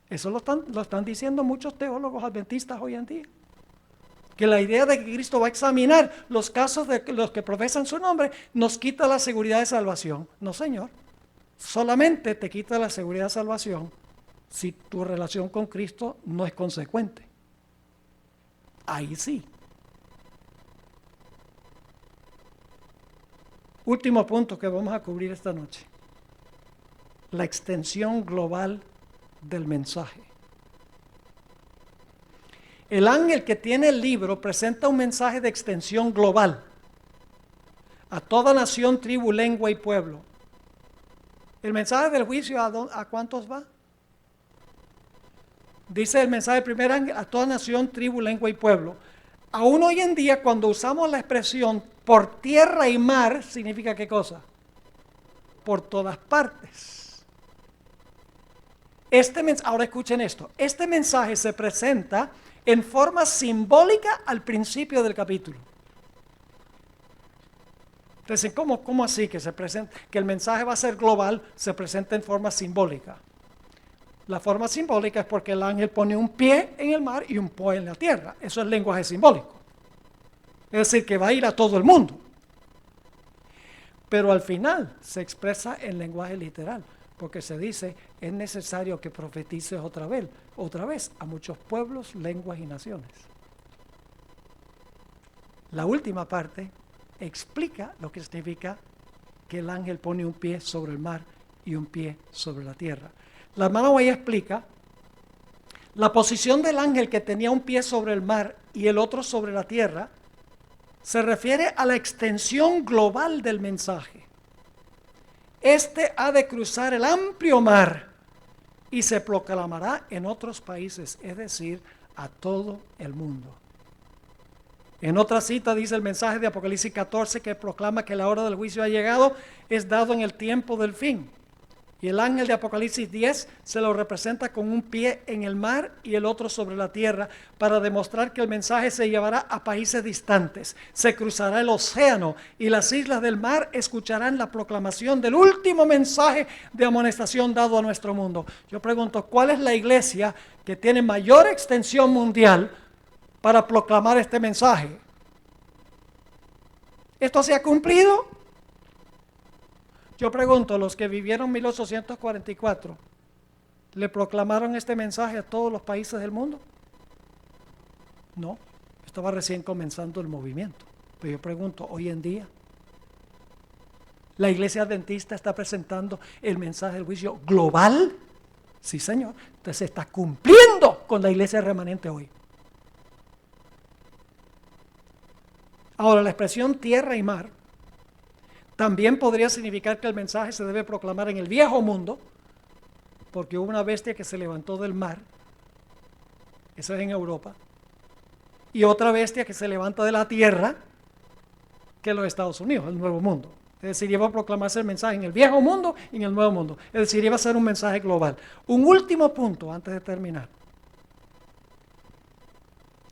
Eso lo están diciendo muchos teólogos adventistas hoy en día. Que la idea de que Cristo va a examinar los casos de los que profesan su nombre nos quita la seguridad de salvación. No, señor. Solamente te quita la seguridad de salvación si tu relación con Cristo no es consecuente. Ahí sí. Último punto que vamos a cubrir esta noche. La extensión global del mensaje. El ángel que tiene el libro presenta un mensaje de extensión global a toda nación, tribu, lengua y pueblo. ¿El mensaje del juicio a cuántos va? Dice el mensaje del primer ángel a toda nación, tribu, lengua y pueblo. Aún hoy en día, cuando usamos la expresión por tierra y mar, ¿significa qué cosa? Por todas partes. Ahora escuchen esto. Este mensaje se presenta en forma simbólica al principio del capítulo. Entonces, ¿cómo así que se presenta, que el mensaje va a ser global, se presenta en forma simbólica? La forma simbólica es porque el ángel pone un pie en el mar y un pie en la tierra. Eso es lenguaje simbólico. Es decir, que va a ir a todo el mundo. Pero al final se expresa en lenguaje literal, porque se dice, es necesario que profetices otra vez a muchos pueblos, lenguas y naciones. La última parte explica lo que significa que el ángel pone un pie sobre el mar y un pie sobre la tierra. La hermana Guaya explica la posición del ángel que tenía un pie sobre el mar y el otro sobre la tierra. Se refiere a la extensión global del mensaje. Este ha de cruzar el amplio mar y se proclamará en otros países, es decir, a todo el mundo. En otra cita dice el mensaje de Apocalipsis 14 que proclama que la hora del juicio ha llegado, es dado en el tiempo del fin. Y el ángel de Apocalipsis 10 se lo representa con un pie en el mar y el otro sobre la tierra para demostrar que el mensaje se llevará a países distantes. Se cruzará el océano y las islas del mar escucharán la proclamación del último mensaje de amonestación dado a nuestro mundo. Yo pregunto, ¿cuál es la iglesia que tiene mayor extensión mundial para proclamar este mensaje? ¿Esto se ha cumplido? Yo pregunto, los que vivieron 1844, ¿le proclamaron este mensaje a todos los países del mundo? No, estaba recién comenzando el movimiento. Pero yo pregunto, hoy en día, ¿la iglesia adventista está presentando el mensaje del juicio global? Sí, señor. Entonces se está cumpliendo con la iglesia remanente hoy. Ahora, la expresión tierra y mar también podría significar que el mensaje se debe proclamar en el viejo mundo, porque hubo una bestia que se levantó del mar, eso es en Europa, y otra bestia que se levanta de la tierra, que es los Estados Unidos, el nuevo mundo. Es decir, iba a proclamarse el mensaje en el viejo mundo y en el nuevo mundo. Es decir, iba a ser un mensaje global. Un último punto antes de terminar.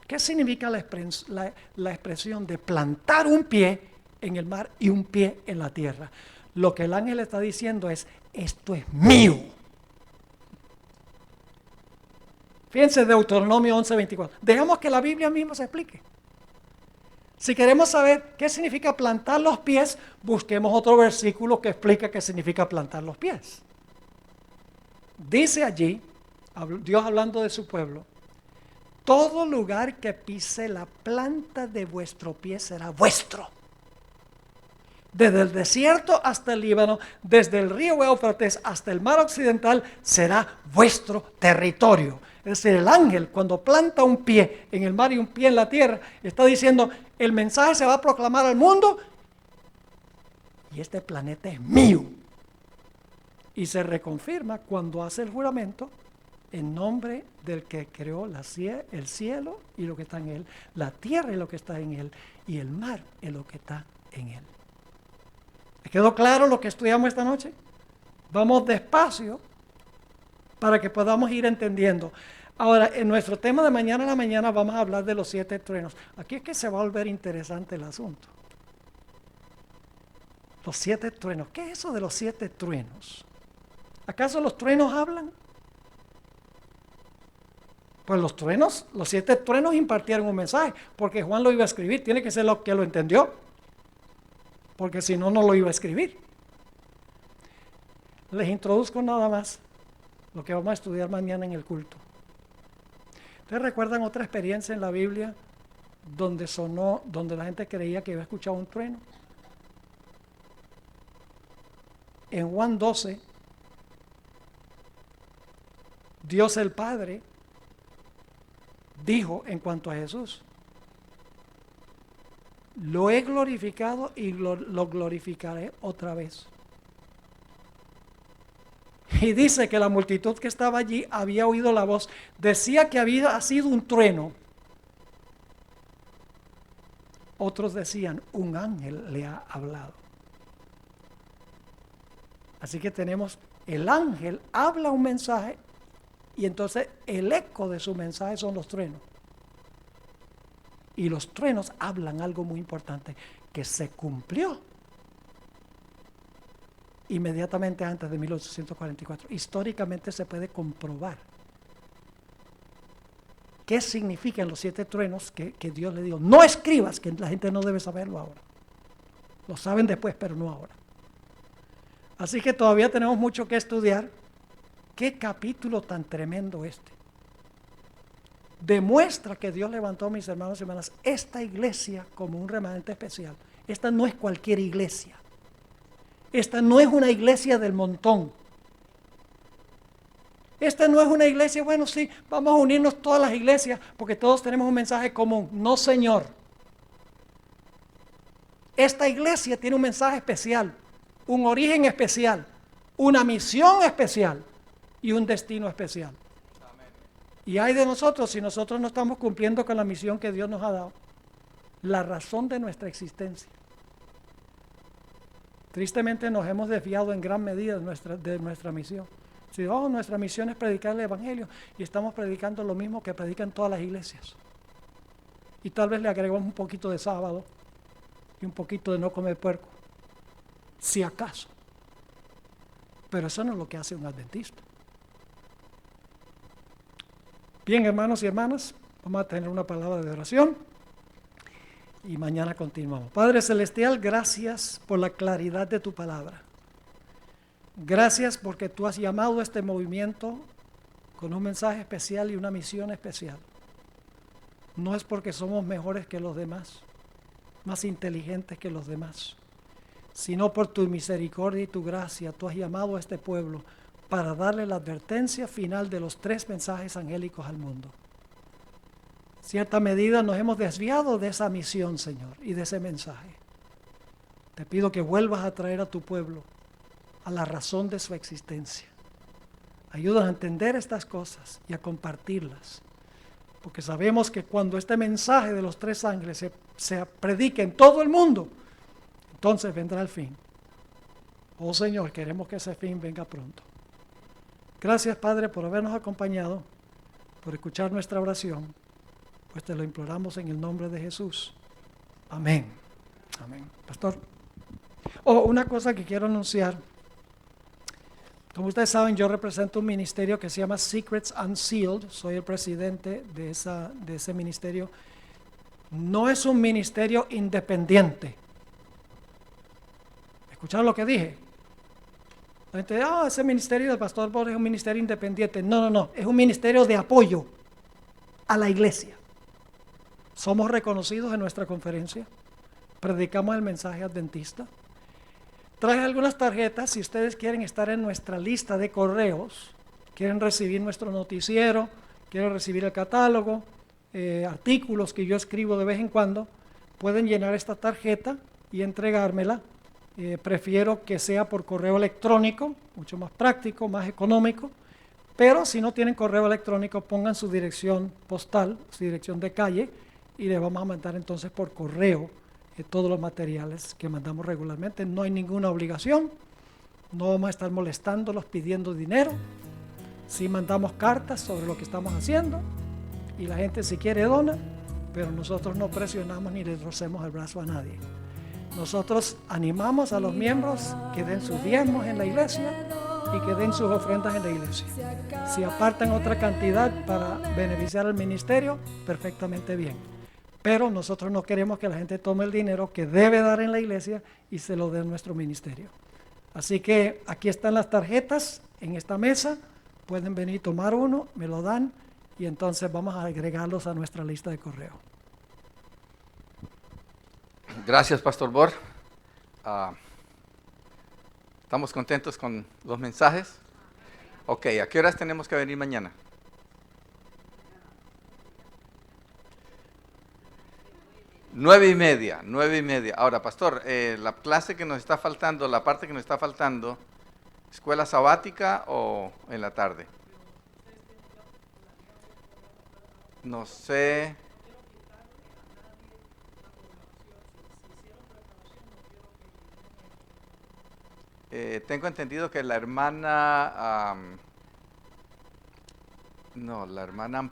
¿Qué significa la expresión de plantar un pie en el mar y un pie en la tierra? Lo que el ángel está diciendo es, esto es mío. Fíjense Deuteronomio 11:24. Dejamos que la Biblia misma se explique. Si queremos saber qué significa plantar los pies, busquemos otro versículo que explica qué significa plantar los pies. Dice allí, Dios hablando de su pueblo, todo lugar que pise la planta de vuestro pie será vuestro. Desde el desierto hasta el Líbano, desde el río Éufrates hasta el mar occidental, será vuestro territorio. Es decir, el ángel cuando planta un pie en el mar y un pie en la tierra, está diciendo, el mensaje se va a proclamar al mundo y este planeta es mío. Y se reconfirma cuando hace el juramento en nombre del que creó el cielo y lo que está en él, la tierra y lo que está en él, y el mar y lo que está en él. ¿Me quedó claro lo que estudiamos esta noche? Vamos despacio para que podamos ir entendiendo. Ahora, en nuestro tema de mañana a la mañana vamos a hablar de los 7 truenos. Aquí es que se va a volver interesante el asunto. Los 7 truenos. ¿Qué es eso de los 7 truenos? ¿Acaso los truenos hablan? Pues los 7 truenos impartieron un mensaje, porque Juan lo iba a escribir, tiene que ser lo que lo entendió, porque si no, no lo iba a escribir. Les introduzco nada más lo que vamos a estudiar mañana en el culto. ¿Ustedes recuerdan otra experiencia en la Biblia donde la gente creía que había escuchado un trueno? En Juan 12, Dios el Padre dijo en cuanto a Jesús: lo he glorificado y lo glorificaré otra vez. Y dice que la multitud que estaba allí había oído la voz. Decía que había sido un trueno. Otros decían, un ángel le ha hablado. Así que tenemos, el ángel habla un mensaje y entonces el eco de su mensaje son los truenos. Y los truenos hablan algo muy importante, que se cumplió inmediatamente antes de 1844. Históricamente se puede comprobar qué significan los 7 truenos que Dios le dijo. No escribas, que la gente no debe saberlo ahora. Lo saben después, pero no ahora. Así que todavía tenemos mucho que estudiar. Qué capítulo tan tremendo este. Demuestra que Dios levantó, mis hermanos y hermanas, esta iglesia como un remanente especial. Esta no es cualquier iglesia. Esta no es una iglesia del montón. Esta no es una iglesia, bueno, sí, vamos a unirnos todas las iglesias porque todos tenemos un mensaje común. No, Señor. Esta iglesia tiene un mensaje especial, un origen especial, una misión especial y un destino especial. Y hay de nosotros si nosotros no estamos cumpliendo con la misión que Dios nos ha dado, la razón de nuestra existencia. Tristemente nos hemos desviado en gran medida de nuestra misión. Si nuestra misión es predicar el evangelio y estamos predicando lo mismo que predican todas las iglesias. Y tal vez le agregamos un poquito de sábado y un poquito de no comer puerco, si acaso. Pero eso no es lo que hace un adventista. Bien, hermanos y hermanas, vamos a tener una palabra de oración y mañana continuamos. Padre Celestial, gracias por la claridad de tu palabra. Gracias porque tú has llamado a este movimiento con un mensaje especial y una misión especial. No es porque somos mejores que los demás, más inteligentes que los demás, sino por tu misericordia y tu gracia. Tú has llamado a este pueblo para darle la advertencia final de los 3 mensajes angélicos al mundo. En cierta medida nos hemos desviado de esa misión, Señor, y de ese mensaje. Te pido que vuelvas a traer a tu pueblo a la razón de su existencia. Ayúdanos a entender estas cosas y a compartirlas, porque sabemos que cuando este mensaje de los 3 ángeles se predique en todo el mundo, entonces vendrá el fin. Oh Señor, queremos que ese fin venga pronto. Gracias, Padre, por habernos acompañado, por escuchar nuestra oración, pues te lo imploramos en el nombre de Jesús. Amén. Amén. Pastor. Una cosa que quiero anunciar. Como ustedes saben, yo represento un ministerio que se llama Secrets Unsealed. Soy el presidente de ese ministerio. No es un ministerio independiente. ¿Escucharon lo que dije? La gente dice, ese ministerio del pastor Borges es un ministerio independiente. No, es un ministerio de apoyo a la iglesia. Somos reconocidos en nuestra conferencia, predicamos el mensaje adventista. Traje algunas tarjetas, si ustedes quieren estar en nuestra lista de correos, quieren recibir nuestro noticiero, quieren recibir el catálogo, artículos que yo escribo de vez en cuando, pueden llenar esta tarjeta y entregármela. Prefiero que sea por correo electrónico, mucho más práctico, más económico, pero si no tienen correo electrónico, pongan su dirección postal, su dirección de calle, y le vamos a mandar entonces por correo todos los materiales que mandamos regularmente. No hay ninguna obligación, no vamos a estar molestándolos pidiendo dinero. Sí mandamos cartas sobre lo que estamos haciendo, y la gente si quiere dona, pero nosotros no presionamos ni le torcemos el brazo a nadie. Nosotros animamos a los miembros que den sus diezmos en la iglesia y que den sus ofrendas en la iglesia. Si apartan otra cantidad para beneficiar al ministerio, perfectamente bien. Pero nosotros no queremos que la gente tome el dinero que debe dar en la iglesia y se lo dé a nuestro ministerio. Así que aquí están las tarjetas en esta mesa. Pueden venir a tomar uno, me lo dan y entonces vamos a agregarlos a nuestra lista de correo. Gracias, Pastor Bor. ¿Estamos contentos con los mensajes? Ok, ¿a qué horas tenemos que venir mañana? 9:30, 9:30. Ahora, pastor, la clase que nos está faltando, la parte que nos está faltando, ¿escuela sabática o en la tarde? No sé. Tengo entendido que la hermana, no, la hermana